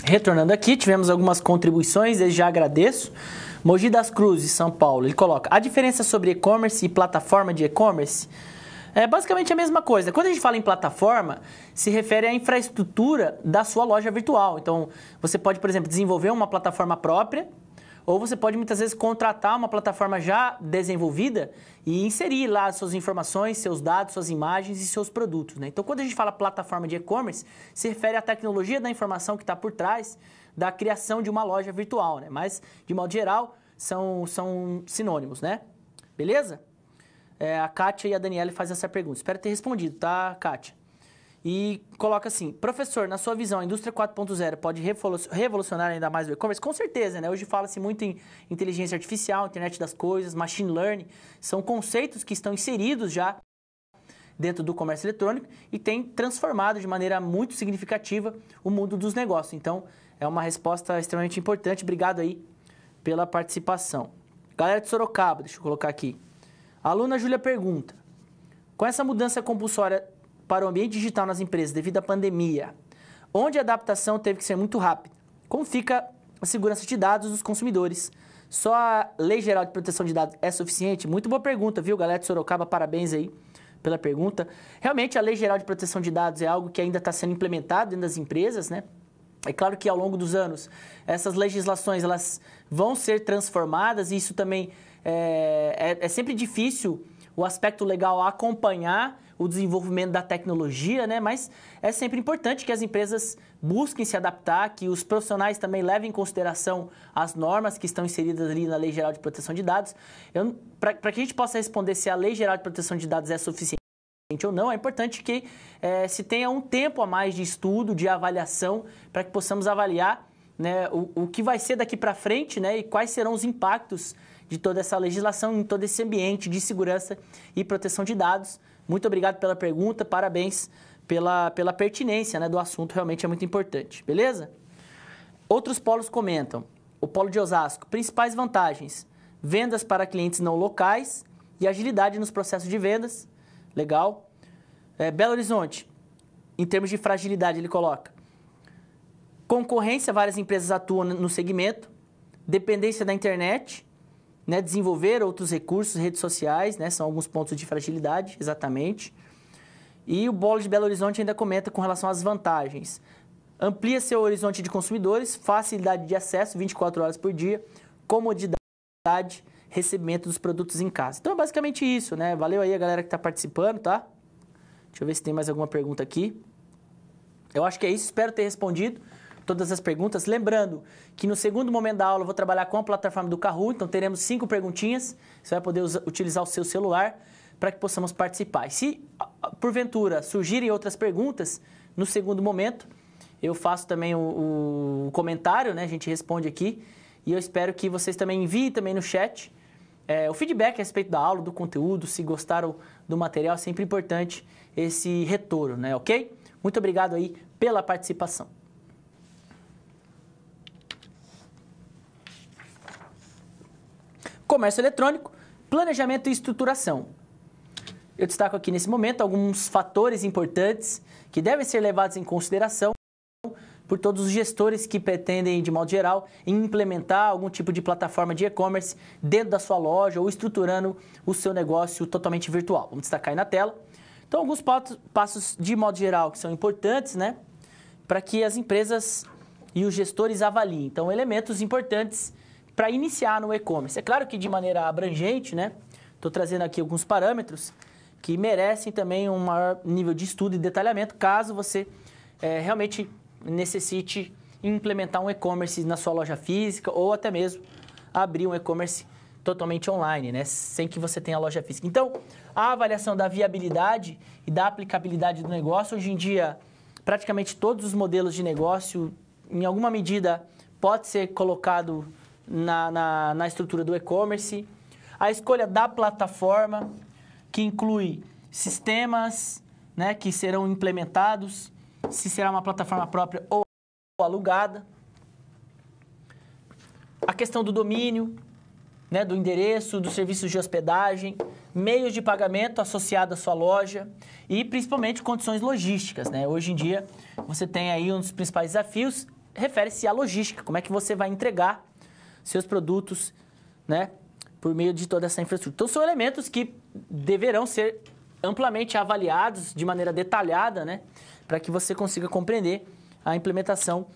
[SPEAKER 1] Retornando aqui, tivemos algumas contribuições, desde já agradeço. Mogi das Cruzes, São Paulo, ele coloca: a diferença sobre e-commerce e plataforma de e-commerce é basicamente a mesma coisa. Quando a gente fala em plataforma, se refere à infraestrutura da sua loja virtual. Então, você pode, por exemplo, desenvolver uma plataforma própria, ou você pode muitas vezes contratar uma plataforma já desenvolvida e inserir lá suas informações, seus dados, suas imagens e seus produtos, né? Então, quando a gente fala plataforma de e-commerce, se refere à tecnologia da informação que está por trás da criação de uma loja virtual, né? Mas, de modo geral, são sinônimos, né? Beleza? A Kátia e a Daniela fazem essa pergunta. Espero ter respondido, tá, Kátia? E coloca assim: professor, na sua visão, a indústria 4.0 pode revolucionar ainda mais o e-commerce? Com certeza, né? Hoje fala-se muito em inteligência artificial, internet das coisas, machine learning. São conceitos que estão inseridos já dentro do comércio eletrônico e têm transformado de maneira muito significativa o mundo dos negócios. Então, é uma resposta extremamente importante. Obrigado aí pela participação. Galera de Sorocaba, deixa eu colocar aqui. A aluna Júlia pergunta: com essa mudança compulsória para o ambiente digital nas empresas devido à pandemia, onde a adaptação teve que ser muito rápida, como fica a segurança de dados dos consumidores? Só a Lei Geral de Proteção de Dados é suficiente? Muito boa pergunta, viu, galera de Sorocaba? Parabéns aí pela pergunta. Realmente, a Lei Geral de Proteção de Dados é algo que ainda está sendo implementado dentro das empresas, né? É claro que ao longo dos anos, essas legislações elas vão ser transformadas e isso também é sempre difícil o aspecto legal acompanhar o desenvolvimento da tecnologia, né? Mas é sempre importante que as empresas busquem se adaptar, que os profissionais também levem em consideração as normas que estão inseridas ali na Lei Geral de Proteção de Dados. Para que a gente possa responder se a Lei Geral de Proteção de Dados é suficiente ou não, é importante que se tenha um tempo a mais de estudo, de avaliação, para que possamos avaliar, né, o que vai ser daqui para frente, né, e quais serão os impactos de toda essa legislação em todo esse ambiente de segurança e proteção de dados. Muito obrigado pela pergunta, parabéns pela pertinência, né, do assunto, realmente é muito importante, beleza? Outros polos comentam: o polo de Osasco, principais vantagens: vendas para clientes não locais e agilidade nos processos de vendas. Legal. Belo Horizonte, em termos de fragilidade, ele coloca: concorrência, várias empresas atuam no segmento, dependência da internet, né, desenvolver outros recursos, redes sociais, né, são alguns pontos de fragilidade, exatamente. E o Polo de Belo Horizonte ainda comenta com relação às vantagens: amplia seu horizonte de consumidores, facilidade de acesso 24 horas por dia, comodidade, recebimento dos produtos em casa. Então é basicamente isso, né? Valeu aí a galera que está participando, tá? Deixa eu ver se tem mais alguma pergunta aqui. Eu acho que é isso, espero ter respondido todas as perguntas. Lembrando que no segundo momento da aula eu vou trabalhar com a plataforma do Kahoot, então teremos 5 perguntinhas. Você vai poder utilizar o seu celular para que possamos participar. E se, porventura, surgirem outras perguntas, no segundo momento, eu faço também o comentário, né? A gente responde aqui. E eu espero que vocês também enviem também no chat o feedback a respeito da aula, do conteúdo, se gostaram do material. É sempre importante esse retorno, né? Ok? Muito obrigado aí pela participação. Comércio eletrônico, planejamento e estruturação. Eu destaco aqui nesse momento alguns fatores importantes que devem ser levados em consideração por todos os gestores que pretendem, de modo geral, implementar algum tipo de plataforma de e-commerce dentro da sua loja ou estruturando o seu negócio totalmente virtual. Vamos destacar aí na tela. Então, alguns passos, de modo geral, que são importantes, né, para que as empresas e os gestores avaliem. Então, elementos importantes para iniciar no e-commerce. É claro que de maneira abrangente, né, estou trazendo aqui alguns parâmetros que merecem também um maior nível de estudo e detalhamento, caso você realmente necessite implementar um e-commerce na sua loja física ou até mesmo abrir um e-commerce totalmente online, né, sem que você tenha loja física. Então, a avaliação da viabilidade e da aplicabilidade do negócio, hoje em dia, praticamente todos os modelos de negócio, em alguma medida, pode ser colocado na estrutura do e-commerce. A escolha da plataforma, que inclui sistemas, né, que serão implementados, se será uma plataforma própria ou alugada. A questão do domínio, né, do endereço, dos serviços de hospedagem, meios de pagamento associados à sua loja e, principalmente, condições logísticas, né? Hoje em dia, você tem aí um dos principais desafios, refere-se à logística. Como é que você vai entregar seus produtos, né, por meio de toda essa infraestrutura. Então, são elementos que deverão ser amplamente avaliados de maneira detalhada, né, para que você consiga compreender a implementação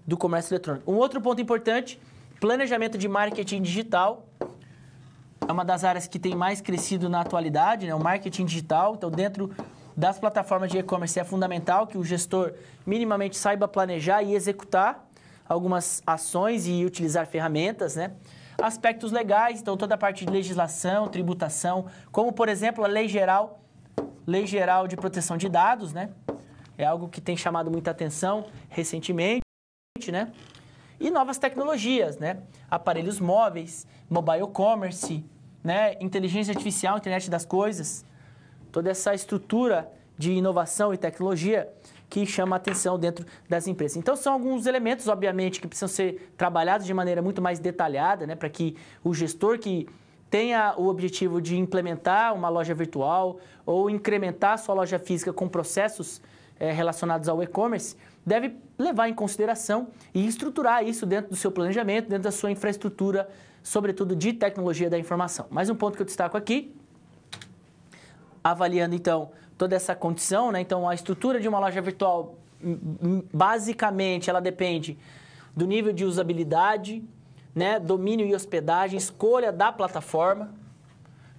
[SPEAKER 1] do comércio eletrônico. Um outro ponto importante, planejamento de marketing digital. É uma das áreas que tem mais crescido na atualidade, né, o marketing digital. Então, dentro das plataformas de e-commerce é fundamental que o gestor minimamente saiba planejar e executar algumas ações e utilizar ferramentas, né? Aspectos legais, então toda a parte de legislação, tributação, como, por exemplo, a Lei Geral de Proteção de Dados, né? É algo que tem chamado muita atenção recentemente, né? E novas tecnologias, né? Aparelhos móveis, mobile commerce, né? Inteligência artificial, internet das coisas, toda essa estrutura de inovação e tecnologia que chama a atenção dentro das empresas. Então, são alguns elementos, obviamente, que precisam ser trabalhados de maneira muito mais detalhada, né, para que o gestor que tenha o objetivo de implementar uma loja virtual ou incrementar a sua loja física com processos relacionados ao e-commerce, deve levar em consideração e estruturar isso dentro do seu planejamento, dentro da sua infraestrutura, sobretudo de tecnologia da informação. Mais um ponto que eu destaco aqui, avaliando, então, toda essa condição, né? Então, a estrutura de uma loja virtual, basicamente, ela depende do nível de usabilidade, né? Domínio e hospedagem, escolha da plataforma,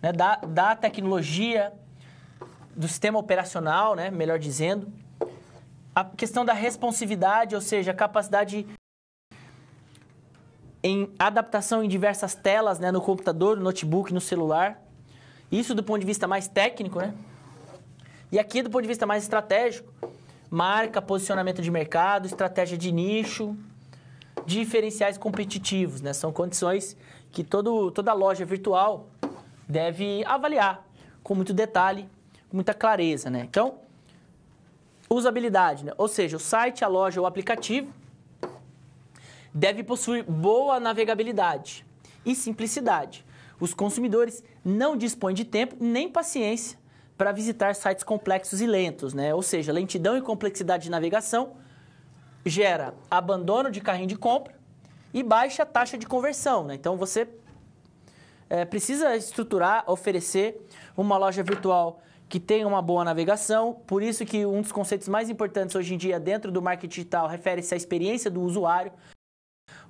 [SPEAKER 1] né? da tecnologia, do sistema operacional, né? Melhor dizendo. A questão da responsividade, ou seja, a capacidade em adaptação em diversas telas, né? No computador, no notebook, no celular. Isso do ponto de vista mais técnico, né? E aqui, do ponto de vista mais estratégico, marca, posicionamento de mercado, estratégia de nicho, diferenciais competitivos, né? São condições que toda loja virtual deve avaliar com muito detalhe, com muita clareza, né? Então, usabilidade, né? Ou seja, o site, a loja ou o aplicativo deve possuir boa navegabilidade e simplicidade. Os consumidores não dispõem de tempo nem paciência para visitar sites complexos e lentos, né? Ou seja, lentidão e complexidade de navegação gera abandono de carrinho de compra e baixa taxa de conversão, né? Então, você precisa estruturar, oferecer uma loja virtual que tenha uma boa navegação. Por isso que um dos conceitos mais importantes hoje em dia dentro do marketing digital refere-se à experiência do usuário.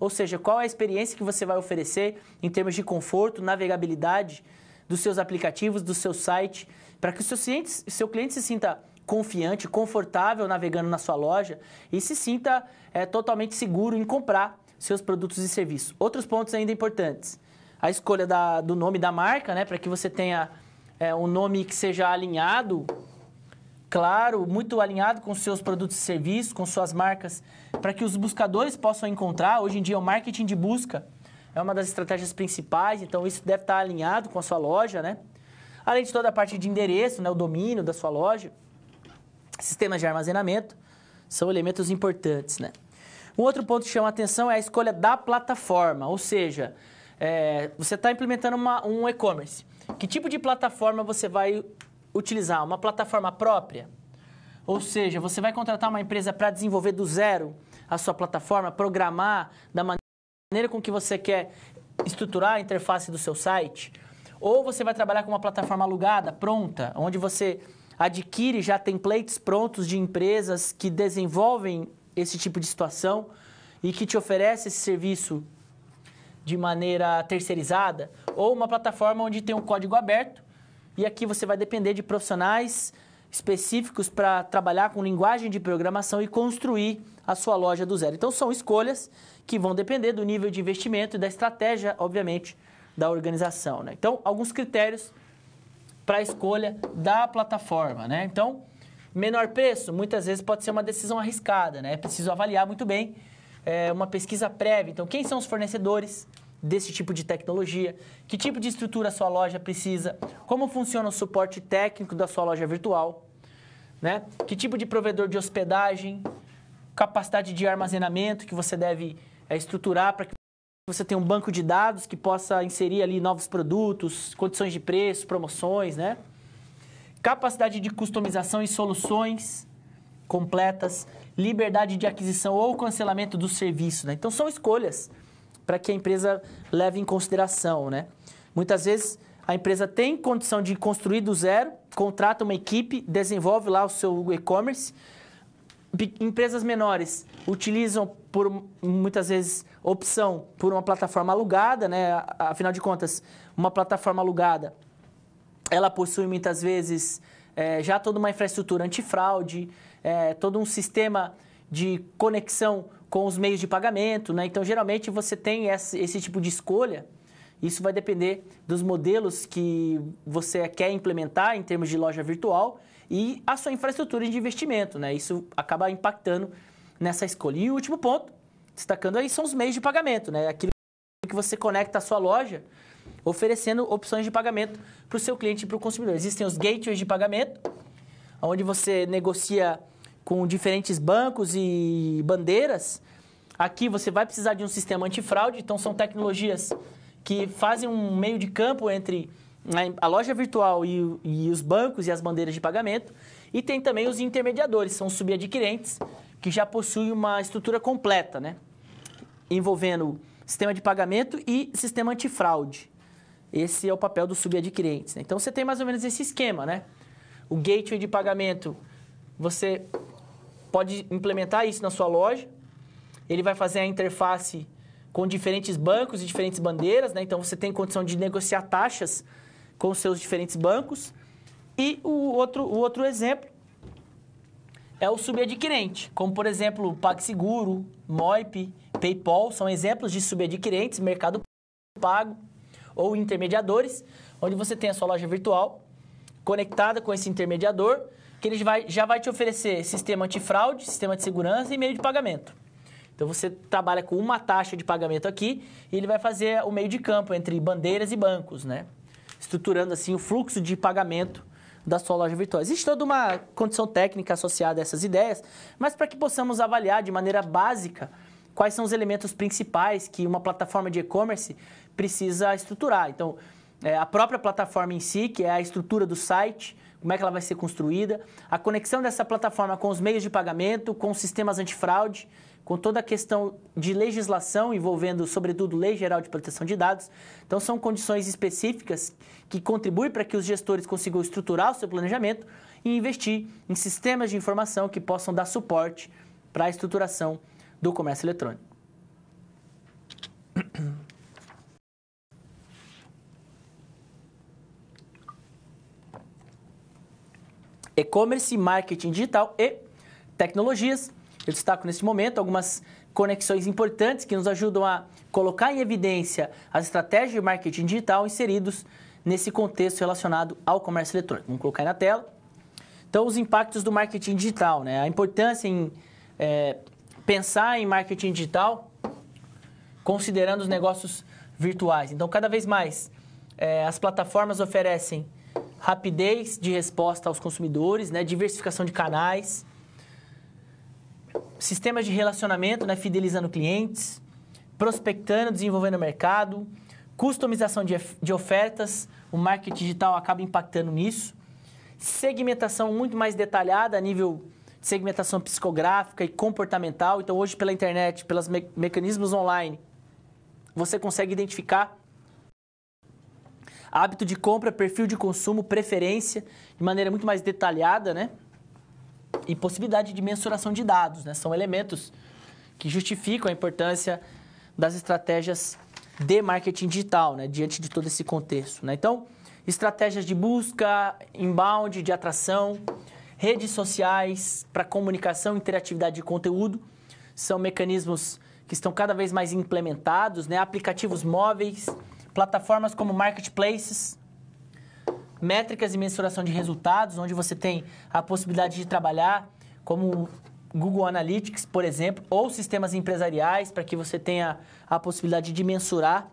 [SPEAKER 1] ou seja, qual é a experiência que você vai oferecer em termos de conforto, navegabilidade dos seus aplicativos, do seu site, para que o seu cliente se sinta confiante, confortável navegando na sua loja e se sinta totalmente seguro em comprar seus produtos e serviços. Outros pontos ainda importantes. A escolha do nome da marca, né, para que você tenha um nome que seja alinhado, claro, muito alinhado com seus produtos e serviços, com suas marcas, para que os buscadores possam encontrar. Hoje em dia, o marketing de busca é uma das estratégias principais, então isso deve estar alinhado com a sua loja, né? Além de toda a parte de endereço, né, o domínio da sua loja, sistemas de armazenamento, são elementos importantes, né? Um outro ponto que chama a atenção é a escolha da plataforma, ou seja, você está implementando um e-commerce. Que tipo de plataforma você vai utilizar? Uma plataforma própria? Ou seja, você vai contratar uma empresa para desenvolver do zero a sua plataforma, programar da maneira com que você quer estruturar a interface do seu site? Ou você vai trabalhar com uma plataforma alugada, pronta, onde você adquire já templates prontos de empresas que desenvolvem esse tipo de situação e que te oferece esse serviço de maneira terceirizada, ou uma plataforma onde tem um código aberto e aqui você vai depender de profissionais específicos para trabalhar com linguagem de programação e construir a sua loja do zero. Então, são escolhas que vão depender do nível de investimento e da estratégia, obviamente, da organização, né? Então, alguns critérios para a escolha da plataforma, né? Então, menor preço, muitas vezes pode ser uma decisão arriscada, né? É preciso avaliar muito bem uma pesquisa prévia. Então, quem são os fornecedores desse tipo de tecnologia? Que tipo de estrutura a sua loja precisa? Como funciona o suporte técnico da sua loja virtual? Né? Que tipo de provedor de hospedagem? Capacidade de armazenamento que você deve estruturar para que você tenha um banco de dados que possa inserir ali novos produtos, condições de preço, promoções, né? Capacidade de customização e soluções completas, liberdade de aquisição ou cancelamento do serviço, né? Então, são escolhas para que a empresa leve em consideração, né? Muitas vezes, a empresa tem condição de construir do zero, contrata uma equipe, desenvolve lá o seu e-commerce. Empresas menores utilizam, muitas vezes, opção por uma plataforma alugada, né? Afinal de contas, uma plataforma alugada, ela possui, muitas vezes, já toda uma infraestrutura antifraude, todo um sistema de conexão com os meios de pagamento, né? Então, geralmente, você tem esse tipo de escolha. Isso vai depender dos modelos que você quer implementar em termos de loja virtual e a sua infraestrutura de investimento, né? Isso acaba impactando nessa escolha. E o último ponto, destacando aí, são os meios de pagamento, né? Aquilo que você conecta à sua loja, oferecendo opções de pagamento para o seu cliente e para o consumidor. Existem os gateways de pagamento, onde você negocia com diferentes bancos e bandeiras. Aqui você vai precisar de um sistema antifraude, então são tecnologias que fazem um meio de campo entre a loja virtual e os bancos e as bandeiras de pagamento. E tem também os intermediadores, são os subadquirentes, que já possuem uma estrutura completa, né? Envolvendo sistema de pagamento e sistema antifraude. Esse é o papel dos subadquirentes, né? Então, você tem mais ou menos esse esquema, né? O gateway de pagamento, você pode implementar isso na sua loja. Ele vai fazer a interface com diferentes bancos e diferentes bandeiras, né? Então, você tem condição de negociar taxas com os seus diferentes bancos. E o outro exemplo é o subadquirente, como, por exemplo, PagSeguro, Moip, PayPal, são exemplos de subadquirentes, Mercado Pago ou intermediadores, onde você tem a sua loja virtual conectada com esse intermediador, que ele já vai te oferecer sistema antifraude, sistema de segurança e meio de pagamento. Então, você trabalha com uma taxa de pagamento aqui e ele vai fazer o meio de campo entre bandeiras e bancos, né? Estruturando, assim, o fluxo de pagamento da sua loja virtual. Existe toda uma condição técnica associada a essas ideias, mas para que possamos avaliar de maneira básica quais são os elementos principais que uma plataforma de e-commerce precisa estruturar. Então, a própria plataforma em si, que é a estrutura do site, como é que ela vai ser construída, a conexão dessa plataforma com os meios de pagamento, com os sistemas antifraude, com toda a questão de legislação envolvendo, sobretudo, Lei Geral de Proteção de Dados. Então, são condições específicas que contribuem para que os gestores consigam estruturar o seu planejamento e investir em sistemas de informação que possam dar suporte para a estruturação do comércio eletrônico. E-commerce, marketing digital e tecnologias. Eu destaco neste momento algumas conexões importantes que nos ajudam a colocar em evidência as estratégias de marketing digital inseridos nesse contexto relacionado ao comércio eletrônico. Vamos colocar aí na tela. Então, os impactos do marketing digital, né? A importância em pensar em marketing digital considerando os negócios virtuais. Então, cada vez mais, as plataformas oferecem rapidez de resposta aos consumidores, né? Diversificação de canais, sistemas de relacionamento, né? Fidelizando clientes, prospectando, desenvolvendo o mercado, customização de ofertas, o marketing digital acaba impactando nisso, segmentação muito mais detalhada a nível de segmentação psicográfica e comportamental. Então, hoje, pela internet, pelos mecanismos online, você consegue identificar hábito de compra, perfil de consumo, preferência, de maneira muito mais detalhada, né? E possibilidade de mensuração de dados, né? São elementos que justificam a importância das estratégias de marketing digital, né? Diante de todo esse contexto, né? Então, estratégias de busca, inbound, de atração, redes sociais para comunicação e interatividade de conteúdo, são mecanismos que estão cada vez mais implementados, né? Aplicativos móveis, plataformas como marketplaces, métricas e mensuração de resultados, onde você tem a possibilidade de trabalhar como Google Analytics, por exemplo, ou sistemas empresariais para que você tenha a possibilidade de mensurar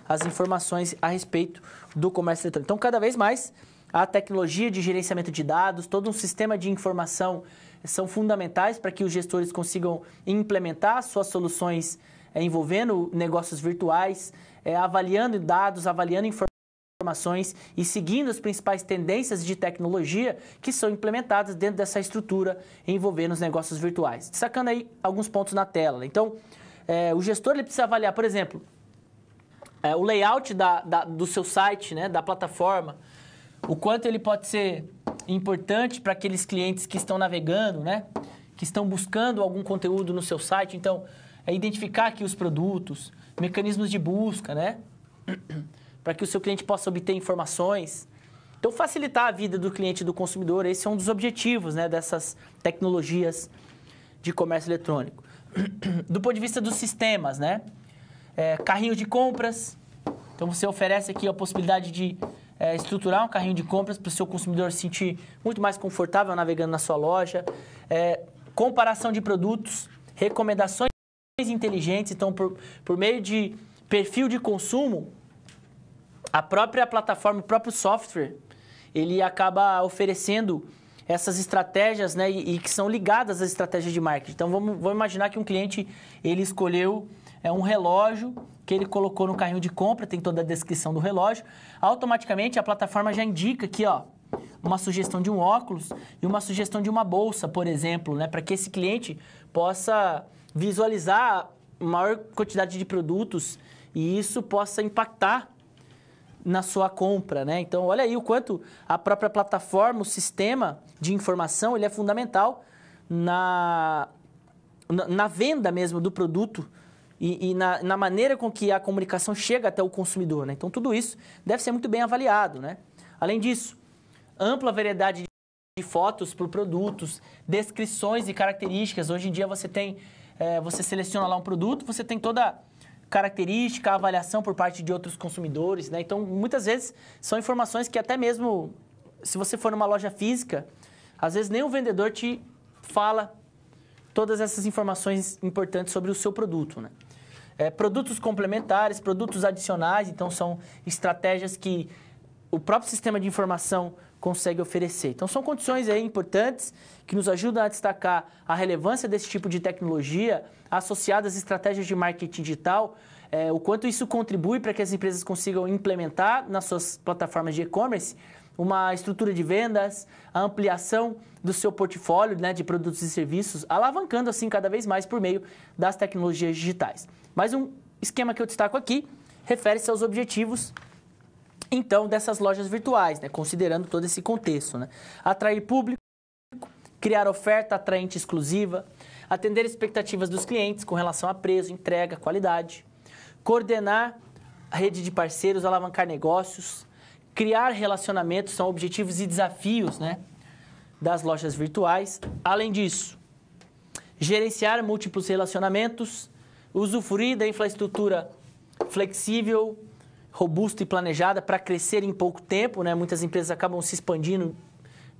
[SPEAKER 1] as informações a respeito do comércio eletrônico. Então, cada vez mais, a tecnologia de gerenciamento de dados, todo um sistema de informação são fundamentais para que os gestores consigam implementar suas soluções envolvendo negócios virtuais, avaliando dados, avaliando informações e seguindo as principais tendências de tecnologia que são implementadas dentro dessa estrutura envolvendo os negócios virtuais. Destacando aí alguns pontos na tela. Então, o gestor ele precisa avaliar, por exemplo, o layout do seu site, né, da plataforma, o quanto ele pode ser importante para aqueles clientes que estão navegando, né, que estão buscando algum conteúdo no seu site. Então, identificar aqui os produtos, mecanismos de busca, né, para que o seu cliente possa obter informações. Então, facilitar a vida do cliente e do consumidor, esse é um dos objetivos, né, dessas tecnologias de comércio eletrônico. Do ponto de vista dos sistemas, né, carrinho de compras. Então, você oferece aqui a possibilidade de estruturar um carrinho de compras para o seu consumidor se sentir muito mais confortável navegando na sua loja. Comparação de produtos, recomendações inteligentes. Então, por meio de perfil de consumo, a própria plataforma, o próprio software, ele acaba oferecendo essas estratégias, né, e que são ligadas às estratégias de marketing. Então, vamos imaginar que um cliente ele escolheu um relógio que ele colocou no carrinho de compra, tem toda a descrição do relógio. Automaticamente, a plataforma já indica aqui, ó, uma sugestão de um óculos e uma sugestão de uma bolsa, por exemplo, né, para que esse cliente possa visualizar maior quantidade de produtos e isso possa impactar na sua compra, né? Então, olha aí o quanto a própria plataforma, o sistema de informação, ele é fundamental na venda mesmo do produto e na maneira com que a comunicação chega até o consumidor, né? Então, tudo isso deve ser muito bem avaliado, né? Além disso, ampla variedade de fotos por produtos, descrições e características. Hoje em dia, você tem, você seleciona lá um produto, você tem toda característica, avaliação por parte de outros consumidores, né? Então, muitas vezes, são informações que até mesmo, se você for numa loja física, às vezes nem o vendedor te fala todas essas informações importantes sobre o seu produto, né? Produtos complementares, produtos adicionais, então são estratégias que o próprio sistema de informação consegue oferecer. Então, são condições aí importantes que nos ajudam a destacar a relevância desse tipo de tecnologia associada às estratégias de marketing digital, o quanto isso contribui para que as empresas consigam implementar nas suas plataformas de e-commerce uma estrutura de vendas, a ampliação do seu portfólio, né, de produtos e serviços, alavancando assim cada vez mais por meio das tecnologias digitais. Mais um esquema que eu destaco aqui refere-se aos objetivos então, dessas lojas virtuais, né? Considerando todo esse contexto, né? Atrair público, criar oferta atraente exclusiva, atender expectativas dos clientes com relação a preço, entrega, qualidade, coordenar a rede de parceiros, alavancar negócios, criar relacionamentos, são objetivos e desafios, né, das lojas virtuais. Além disso, gerenciar múltiplos relacionamentos, usufruir da infraestrutura flexível, robusta e planejada para crescer em pouco tempo, né? Muitas empresas acabam se expandindo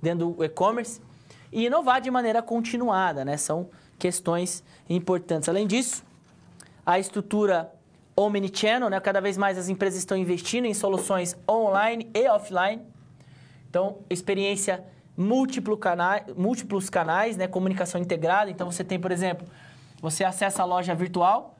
[SPEAKER 1] dentro do e-commerce e inovar de maneira continuada, né? São questões importantes. Além disso, a estrutura omnichannel, né? Cada vez mais as empresas estão investindo em soluções online e offline. Então, experiência múltiplos canais, né? Comunicação integrada. Então, você tem, por exemplo, você acessa a loja virtual,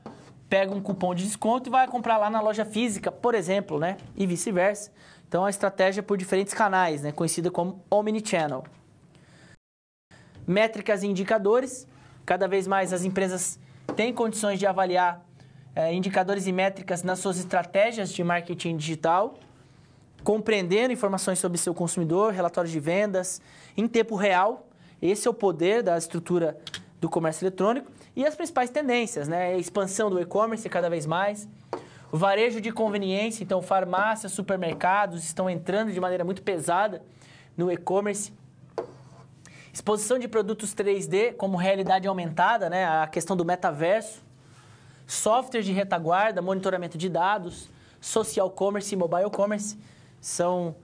[SPEAKER 1] pega um cupom de desconto e vai comprar lá na loja física, por exemplo, né? E vice-versa. Então, a estratégia por diferentes canais, né? Conhecida como omnichannel. Métricas e indicadores. Cada vez mais as empresas têm condições de avaliar indicadores e métricas nas suas estratégias de marketing digital, compreendendo informações sobre seu consumidor, relatórios de vendas, em tempo real. Esse é o poder da estrutura do comércio eletrônico. E as principais tendências, né? A expansão do e-commerce cada vez mais, o varejo de conveniência, então farmácias, supermercados estão entrando de maneira muito pesada no e-commerce. Exposição de produtos 3D como realidade aumentada, né? A questão do metaverso, software de retaguarda, monitoramento de dados, social commerce e mobile commerce são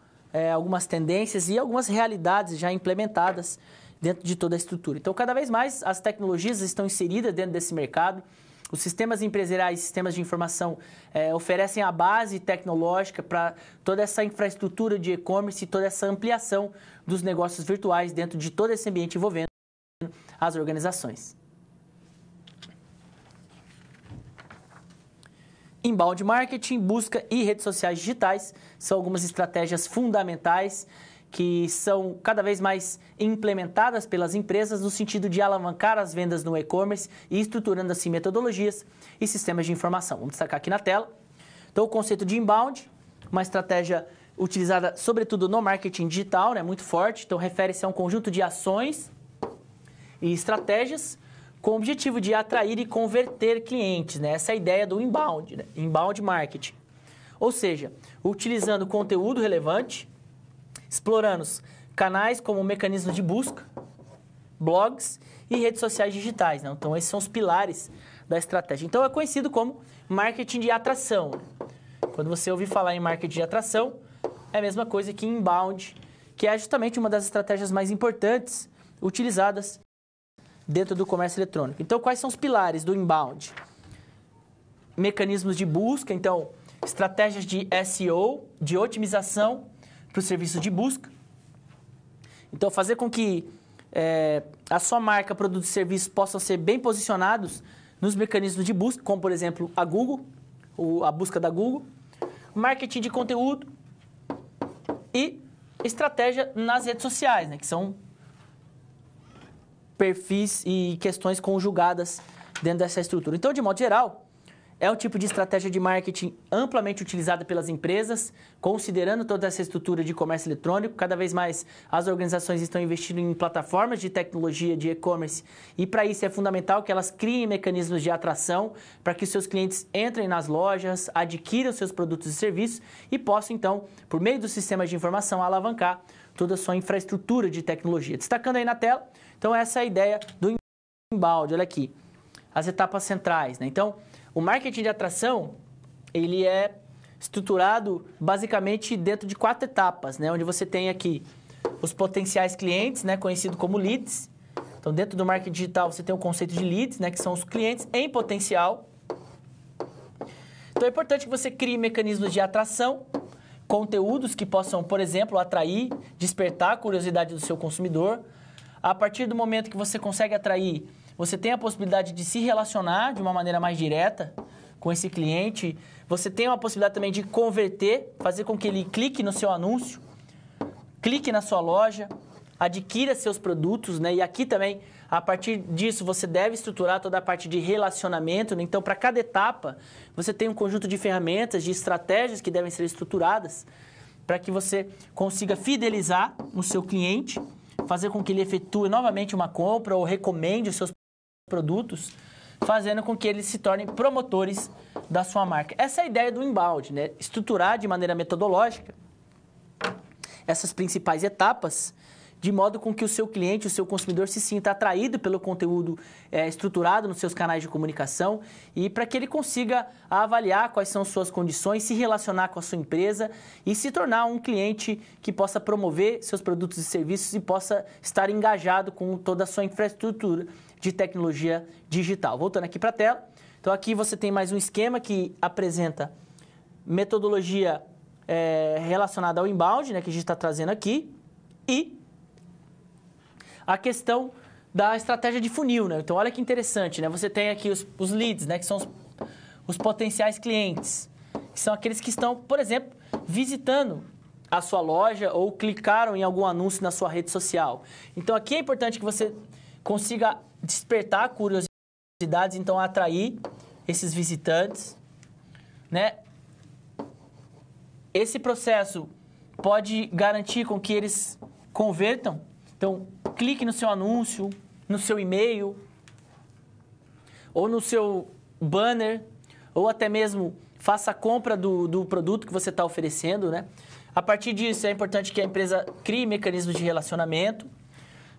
[SPEAKER 1] algumas tendências e algumas realidades já implementadas dentro de toda a estrutura. Então, cada vez mais as tecnologias estão inseridas dentro desse mercado. Os sistemas empresariais, sistemas de informação oferecem a base tecnológica para toda essa infraestrutura de e-commerce e toda essa ampliação dos negócios virtuais dentro de todo esse ambiente envolvendo as organizações. Inbound marketing, busca e redes sociais digitais são algumas estratégias fundamentais que são cada vez mais implementadas pelas empresas no sentido de alavancar as vendas no e-commerce e estruturando assim metodologias e sistemas de informação. Vamos destacar aqui na tela. Então, o conceito de inbound, uma estratégia utilizada sobretudo no marketing digital, né, muito forte. Então, refere-se a um conjunto de ações e estratégias com o objetivo de atrair e converter clientes, né? Essa é a ideia do inbound, né? Inbound marketing. Ou seja, utilizando conteúdo relevante, explorando canais como mecanismos de busca, blogs e redes sociais digitais, né? Então, esses são os pilares da estratégia. Então, é conhecido como marketing de atração. Quando você ouvir falar em marketing de atração, é a mesma coisa que inbound, que é justamente uma das estratégias mais importantes utilizadas dentro do comércio eletrônico. Então, quais são os pilares do inbound? Mecanismos de busca, então, estratégias de SEO, de otimização para o serviço de busca. Então, fazer com que a sua marca, produto e serviço possam ser bem posicionados nos mecanismos de busca, como, por exemplo, a Google, a busca da Google. Marketing de conteúdo e estratégia nas redes sociais, né, que são perfis e questões conjugadas dentro dessa estrutura. Então, de modo geral, é um tipo de estratégia de marketing amplamente utilizada pelas empresas, considerando toda essa estrutura de comércio eletrônico. Cada vez mais as organizações estão investindo em plataformas de tecnologia de e-commerce e, para isso, é fundamental que elas criem mecanismos de atração para que os seus clientes entrem nas lojas, adquiram seus produtos e serviços e possam, então, por meio dos sistemas de informação, alavancar toda a sua infraestrutura de tecnologia. Destacando aí na tela, então, essa é a ideia do inbound. Olha aqui, as etapas centrais, né? Então, o marketing de atração, ele é estruturado basicamente dentro de 4 etapas, né? Onde você tem aqui os potenciais clientes, né? Conhecido como leads. Então, dentro do marketing digital, você tem o conceito de leads, né? Que são os clientes em potencial. Então, é importante que você crie mecanismos de atração, conteúdos que possam, por exemplo, atrair, despertar a curiosidade do seu consumidor. A partir do momento que você consegue atrair, você tem a possibilidade de se relacionar de uma maneira mais direta com esse cliente. Você tem a possibilidade também de converter, fazer com que ele clique no seu anúncio, clique na sua loja, adquira seus produtos, né? E aqui também, a partir disso, você deve estruturar toda a parte de relacionamento, né? Então, para cada etapa, você tem um conjunto de ferramentas, de estratégias que devem ser estruturadas para que você consiga fidelizar o seu cliente, fazer com que ele efetue novamente uma compra ou recomende os seus produtos, fazendo com que eles se tornem promotores da sua marca. Essa é a ideia do inbound, né? Estruturar de maneira metodológica essas principais etapas, de modo com que o seu cliente, o seu consumidor se sinta atraído pelo conteúdo estruturado nos seus canais de comunicação e para que ele consiga avaliar quais são suas condições, se relacionar com a sua empresa e se tornar um cliente que possa promover seus produtos e serviços e possa estar engajado com toda a sua infraestrutura de tecnologia digital. Voltando aqui para a tela. Então, aqui você tem mais um esquema que apresenta metodologia relacionada ao inbound, né, que a gente está trazendo aqui, e a questão da estratégia de funil, né? Então, olha que interessante, né? Você tem aqui os leads, né? Que são os potenciais clientes, que são aqueles que estão, por exemplo, visitando a sua loja ou clicaram em algum anúncio na sua rede social. Então, aqui é importante que você consiga despertar curiosidades, então atrair esses visitantes, né? Esse processo pode garantir com que eles convertam. Então, clique no seu anúncio, no seu e-mail, ou no seu banner, ou até mesmo faça a compra do produto que você está oferecendo, né? A partir disso, é importante que a empresa crie mecanismos de relacionamento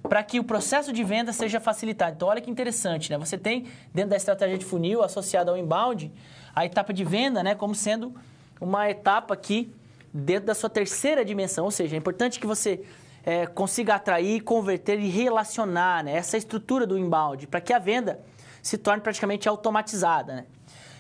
[SPEAKER 1] para que o processo de venda seja facilitado. Então, olha que interessante, né? Você tem, dentro da estratégia de funil associada ao inbound, a etapa de venda, né, como sendo uma etapa aqui dentro da sua terceira dimensão. Ou seja, é importante que você consiga atrair, converter e relacionar, né, essa estrutura do inbound, para que a venda se torne praticamente automatizada, né?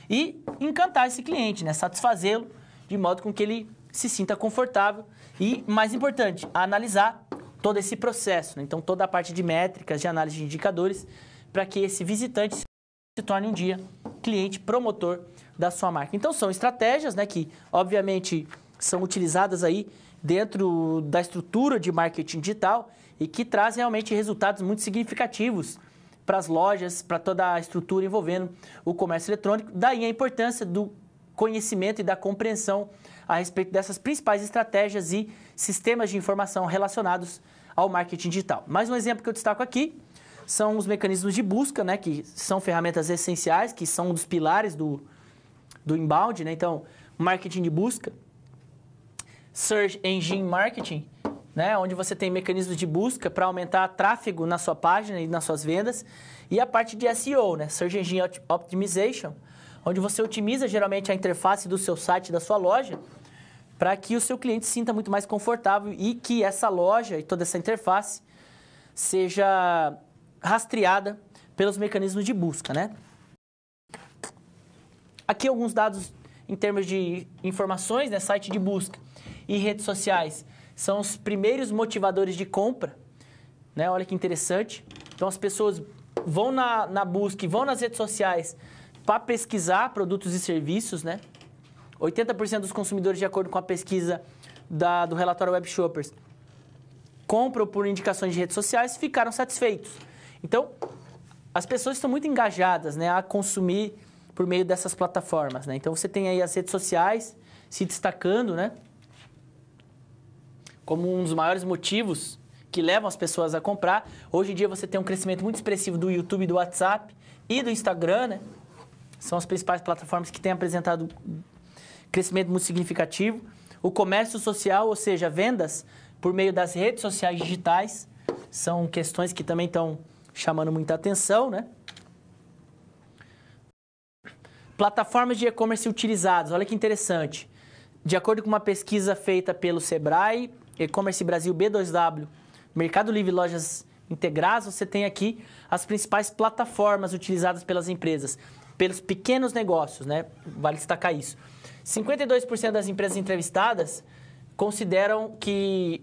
[SPEAKER 1] E encantar esse cliente, né, satisfazê-lo de modo com que ele se sinta confortável e, mais importante, analisar todo esse processo, né? Então, toda a parte de métricas, de análise de indicadores, para que esse visitante se torne um dia cliente promotor da sua marca. Então, são estratégias, né, que, obviamente, são utilizadas aí dentro da estrutura de marketing digital e que traz realmente resultados muito significativos para as lojas, para toda a estrutura envolvendo o comércio eletrônico. Daí a importância do conhecimento e da compreensão a respeito dessas principais estratégias e sistemas de informação relacionados ao marketing digital. Mais um exemplo que eu destaco aqui são os mecanismos de busca, né, que são ferramentas essenciais, que são um dos pilares do inbound, né? Então, marketing de busca, Search Engine Marketing, né, onde você tem mecanismos de busca para aumentar tráfego na sua página e nas suas vendas, e a parte de SEO, né, Search Engine Optimization, onde você otimiza geralmente a interface do seu site, da sua loja, para que o seu cliente se sinta muito mais confortável e que essa loja e toda essa interface seja rastreada pelos mecanismos de busca, né? Aqui alguns dados em termos de informações, né, site de busca e redes sociais são os primeiros motivadores de compra, né? Olha que interessante. Então, as pessoas vão na busca e vão nas redes sociais para pesquisar produtos e serviços, né? 80% dos consumidores, de acordo com a pesquisa do relatório Web Shoppers, compram por indicações de redes sociais e ficaram satisfeitos. Então, as pessoas estão muito engajadas, né, a consumir por meio dessas plataformas, né? Então, você tem aí as redes sociais se destacando, né, como um dos maiores motivos que levam as pessoas a comprar. Hoje em dia você tem um crescimento muito expressivo do YouTube, do WhatsApp e do Instagram, né? São as principais plataformas que têm apresentado crescimento muito significativo. O comércio social, ou seja, vendas por meio das redes sociais digitais, são questões que também estão chamando muita atenção, né? Plataformas de e-commerce utilizadas, olha que interessante. De acordo com uma pesquisa feita pelo Sebrae, E-commerce Brasil B2W, Mercado Livre e Lojas Integradas, você tem aqui as principais plataformas utilizadas pelas empresas, pelos pequenos negócios, né? Vale destacar isso. 52% das empresas entrevistadas consideram que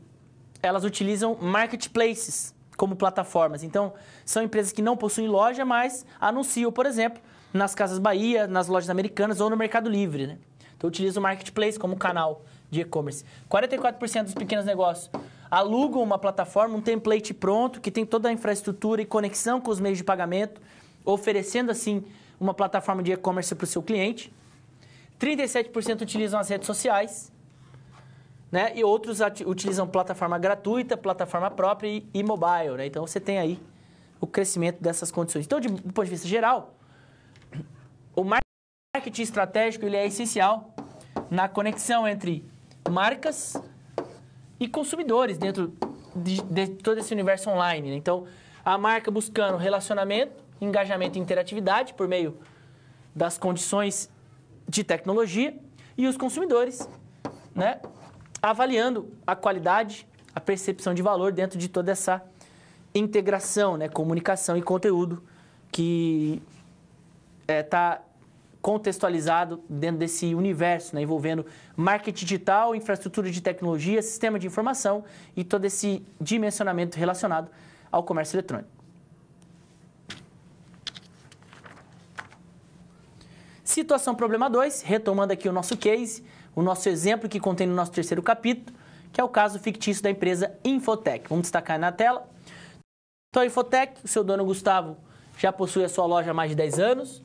[SPEAKER 1] elas utilizam marketplaces como plataformas. Então, são empresas que não possuem loja, mas anunciam, por exemplo, nas Casas Bahia, nas lojas Americanas ou no Mercado Livre, né? Então, utilizam o marketplace como canal de e-commerce. 44% dos pequenos negócios alugam uma plataforma, um template pronto, que tem toda a infraestrutura e conexão com os meios de pagamento, oferecendo, assim, uma plataforma de e-commerce para o seu cliente. 37% utilizam as redes sociais, né? E outros utilizam plataforma gratuita, plataforma própria e mobile, né? Então, você tem aí o crescimento dessas condições. Então, do ponto de vista geral, o marketing marketing estratégico ele é essencial na conexão entre marcas e consumidores dentro de todo esse universo online, né? Então, a marca buscando relacionamento, engajamento e interatividade por meio das condições de tecnologia e os consumidores, né, avaliando a qualidade, a percepção de valor dentro de toda essa integração, né, comunicação e conteúdo que está contextualizado dentro desse universo, né, envolvendo marketing digital, infraestrutura de tecnologia, sistema de informação e todo esse dimensionamento relacionado ao comércio eletrônico. Situação problema 2, retomando aqui o nosso case, o nosso exemplo que contém no nosso terceiro capítulo, que é o caso fictício da empresa Infotech. Vamos destacar na tela. Então, a Infotech, o seu dono Gustavo já possui a sua loja há mais de 10 anos.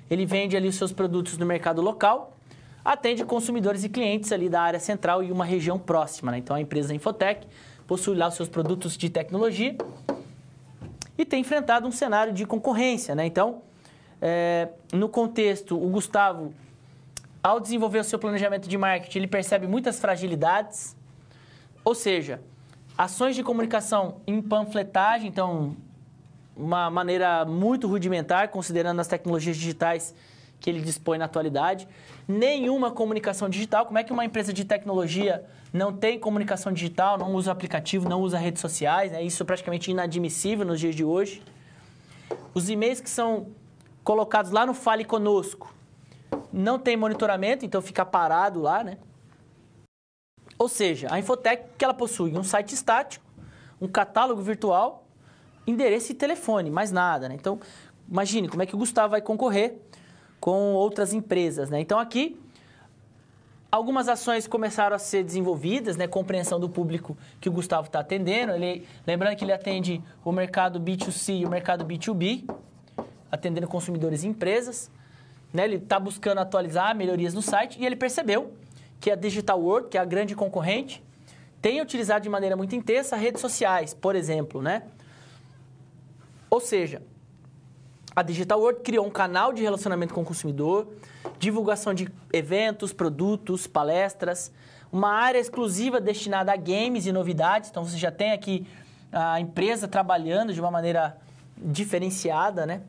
[SPEAKER 1] Ele vende ali os seus produtos no mercado local, atende consumidores e clientes ali da área central e uma região próxima, né? Então, a empresa Infotech possui lá os seus produtos de tecnologia e tem enfrentado um cenário de concorrência, né? Então, no contexto, o Gustavo, ao desenvolver o seu planejamento de marketing, ele percebe muitas fragilidades, ou seja, ações de comunicação em panfletagem, então, uma maneira muito rudimentar, considerando as tecnologias digitais que ele dispõe na atualidade. Nenhuma comunicação digital. Como é que uma empresa de tecnologia não tem comunicação digital, não usa aplicativo, não usa redes sociais, né? Isso é praticamente inadmissível nos dias de hoje. Os e-mails que são colocados lá no Fale Conosco não tem monitoramento, então fica parado lá, né? Ou seja, a Infotech que ela possui um site estático, um catálogo virtual, endereço e telefone, mais nada, né? Então, imagine como é que o Gustavo vai concorrer com outras empresas, né? Então, aqui, algumas ações começaram a ser desenvolvidas, né? Compreensão do público que o Gustavo está atendendo. Lembrando que ele atende o mercado B2C e o mercado B2B, atendendo consumidores e empresas, né? Ele está buscando atualizar melhorias no site e ele percebeu que a Digital World, que é a grande concorrente, tem utilizado de maneira muito intensa redes sociais, por exemplo, né? Ou seja, a Digital World criou um canal de relacionamento com o consumidor, divulgação de eventos, produtos, palestras, uma área exclusiva destinada a games e novidades. Então, você já tem aqui a empresa trabalhando de uma maneira diferenciada, né?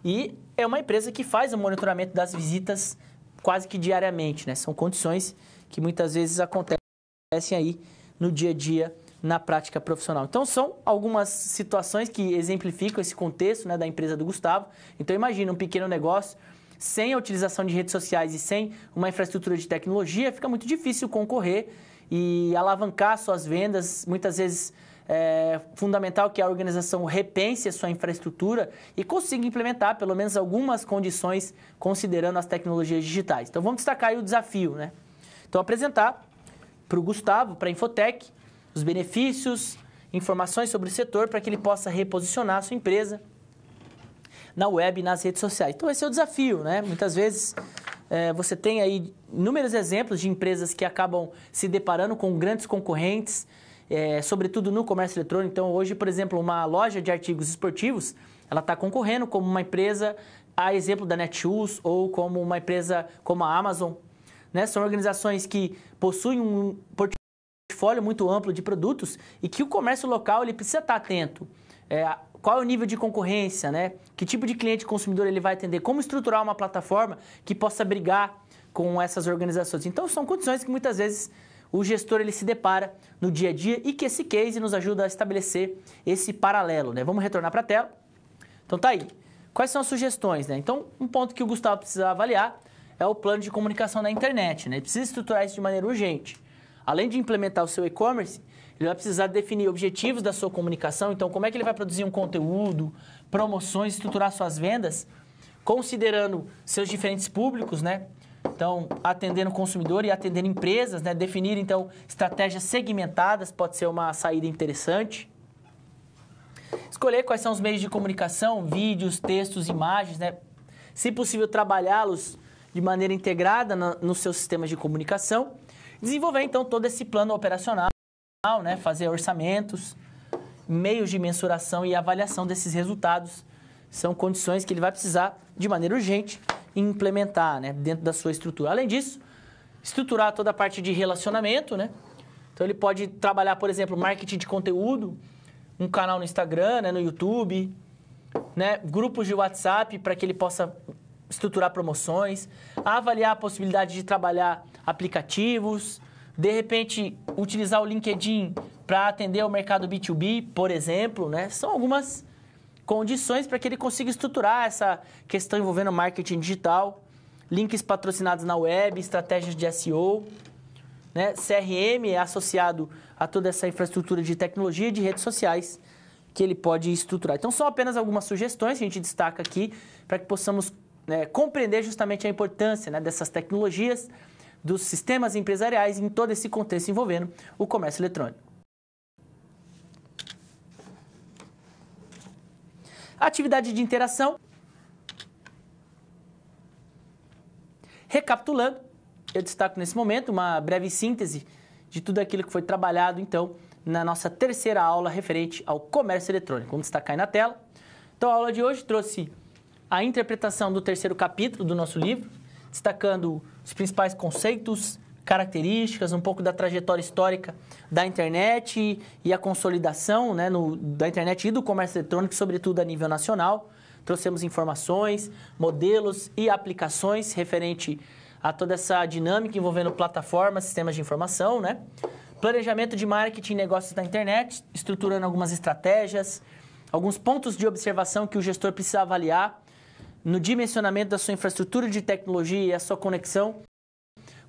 [SPEAKER 1] E é uma empresa que faz o monitoramento das visitas quase que diariamente, né? São condições que muitas vezes acontecem aí no dia a dia, na prática profissional. Então, são algumas situações que exemplificam esse contexto, né, da empresa do Gustavo. Então, imagina um pequeno negócio sem a utilização de redes sociais e sem uma infraestrutura de tecnologia, fica muito difícil concorrer e alavancar suas vendas. Muitas vezes é fundamental que a organização repense a sua infraestrutura e consiga implementar pelo menos algumas condições considerando as tecnologias digitais. Então, vamos destacar aí o desafio, né? Então, apresentar para o Gustavo, para a Infotech, os benefícios, informações sobre o setor para que ele possa reposicionar a sua empresa na web e nas redes sociais. Então, esse é o desafio, né? Muitas vezes você tem aí inúmeros exemplos de empresas que acabam se deparando com grandes concorrentes, sobretudo no comércio eletrônico. Então, hoje, por exemplo, uma loja de artigos esportivos, ela está concorrendo como uma empresa, a exemplo da Netshoes, ou como uma empresa como a Amazon, né? São organizações que possuem um portfólio muito amplo de produtos e que o comércio local ele precisa estar atento. Qual é o nível de concorrência, né? Que tipo de cliente consumidor ele vai atender? Como estruturar uma plataforma que possa brigar com essas organizações? Então, são condições que muitas vezes o gestor ele se depara no dia a dia e que esse case nos ajuda a estabelecer esse paralelo, né? Vamos retornar para a tela. Então, tá aí. Quais são as sugestões, né? Então, um ponto que o Gustavo precisa avaliar é o plano de comunicação na internet, né? Ele precisa estruturar isso de maneira urgente. Além de implementar o seu e-commerce, ele vai precisar definir objetivos da sua comunicação. Então, como é que ele vai produzir um conteúdo, promoções, estruturar suas vendas, considerando seus diferentes públicos, né? Então, atendendo o consumidor e atendendo empresas, né? Definir, então, estratégias segmentadas pode ser uma saída interessante. Escolher quais são os meios de comunicação, vídeos, textos, imagens, né? Se possível, trabalhá-los de maneira integrada nos seus sistemas de comunicação. Desenvolver, então, todo esse plano operacional, né? Fazer orçamentos, meios de mensuração e avaliação desses resultados. São condições que ele vai precisar, de maneira urgente, implementar, né, dentro da sua estrutura. Além disso, estruturar toda a parte de relacionamento, né? Então, ele pode trabalhar, por exemplo, marketing de conteúdo, um canal no Instagram, né, no YouTube, né, grupos de WhatsApp para que ele possa estruturar promoções, avaliar a possibilidade de trabalhar aplicativos, de repente, utilizar o LinkedIn para atender ao mercado B2B, por exemplo, né? São algumas condições para que ele consiga estruturar essa questão envolvendo marketing digital, links patrocinados na web, estratégias de SEO, né? CRM é associado a toda essa infraestrutura de tecnologia e de redes sociais que ele pode estruturar. Então, são apenas algumas sugestões que a gente destaca aqui para que possamos compreender justamente a importância, né, dessas tecnologias, dos sistemas empresariais em todo esse contexto envolvendo o comércio eletrônico. Atividade de interação. Recapitulando, eu destaco nesse momento uma breve síntese de tudo aquilo que foi trabalhado, então, na nossa terceira aula referente ao comércio eletrônico. Vamos destacar aí na tela. Então, a aula de hoje trouxe a interpretação do terceiro capítulo do nosso livro, destacando os principais conceitos, características, um pouco da trajetória histórica da internet e a consolidação, né, da internet e do comércio eletrônico, sobretudo a nível nacional. Trouxemos informações, modelos e aplicações referente a toda essa dinâmica envolvendo plataformas, sistemas de informação, né? Planejamento de marketing e negócios na internet, estruturando algumas estratégias, alguns pontos de observação que o gestor precisa avaliar no dimensionamento da sua infraestrutura de tecnologia e a sua conexão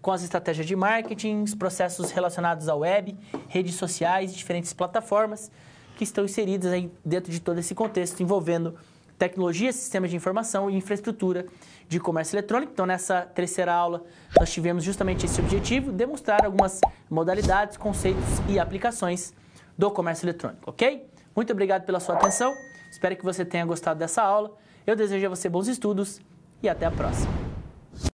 [SPEAKER 1] com as estratégias de marketing, os processos relacionados à web, redes sociais e diferentes plataformas que estão inseridas aí dentro de todo esse contexto envolvendo tecnologia, sistemas de informação e infraestrutura de comércio eletrônico. Então, nessa terceira aula, nós tivemos justamente esse objetivo, demonstrar algumas modalidades, conceitos e aplicações do comércio eletrônico, ok? Muito obrigado pela sua atenção, espero que você tenha gostado dessa aula. Eu desejo a você bons estudos e até a próxima.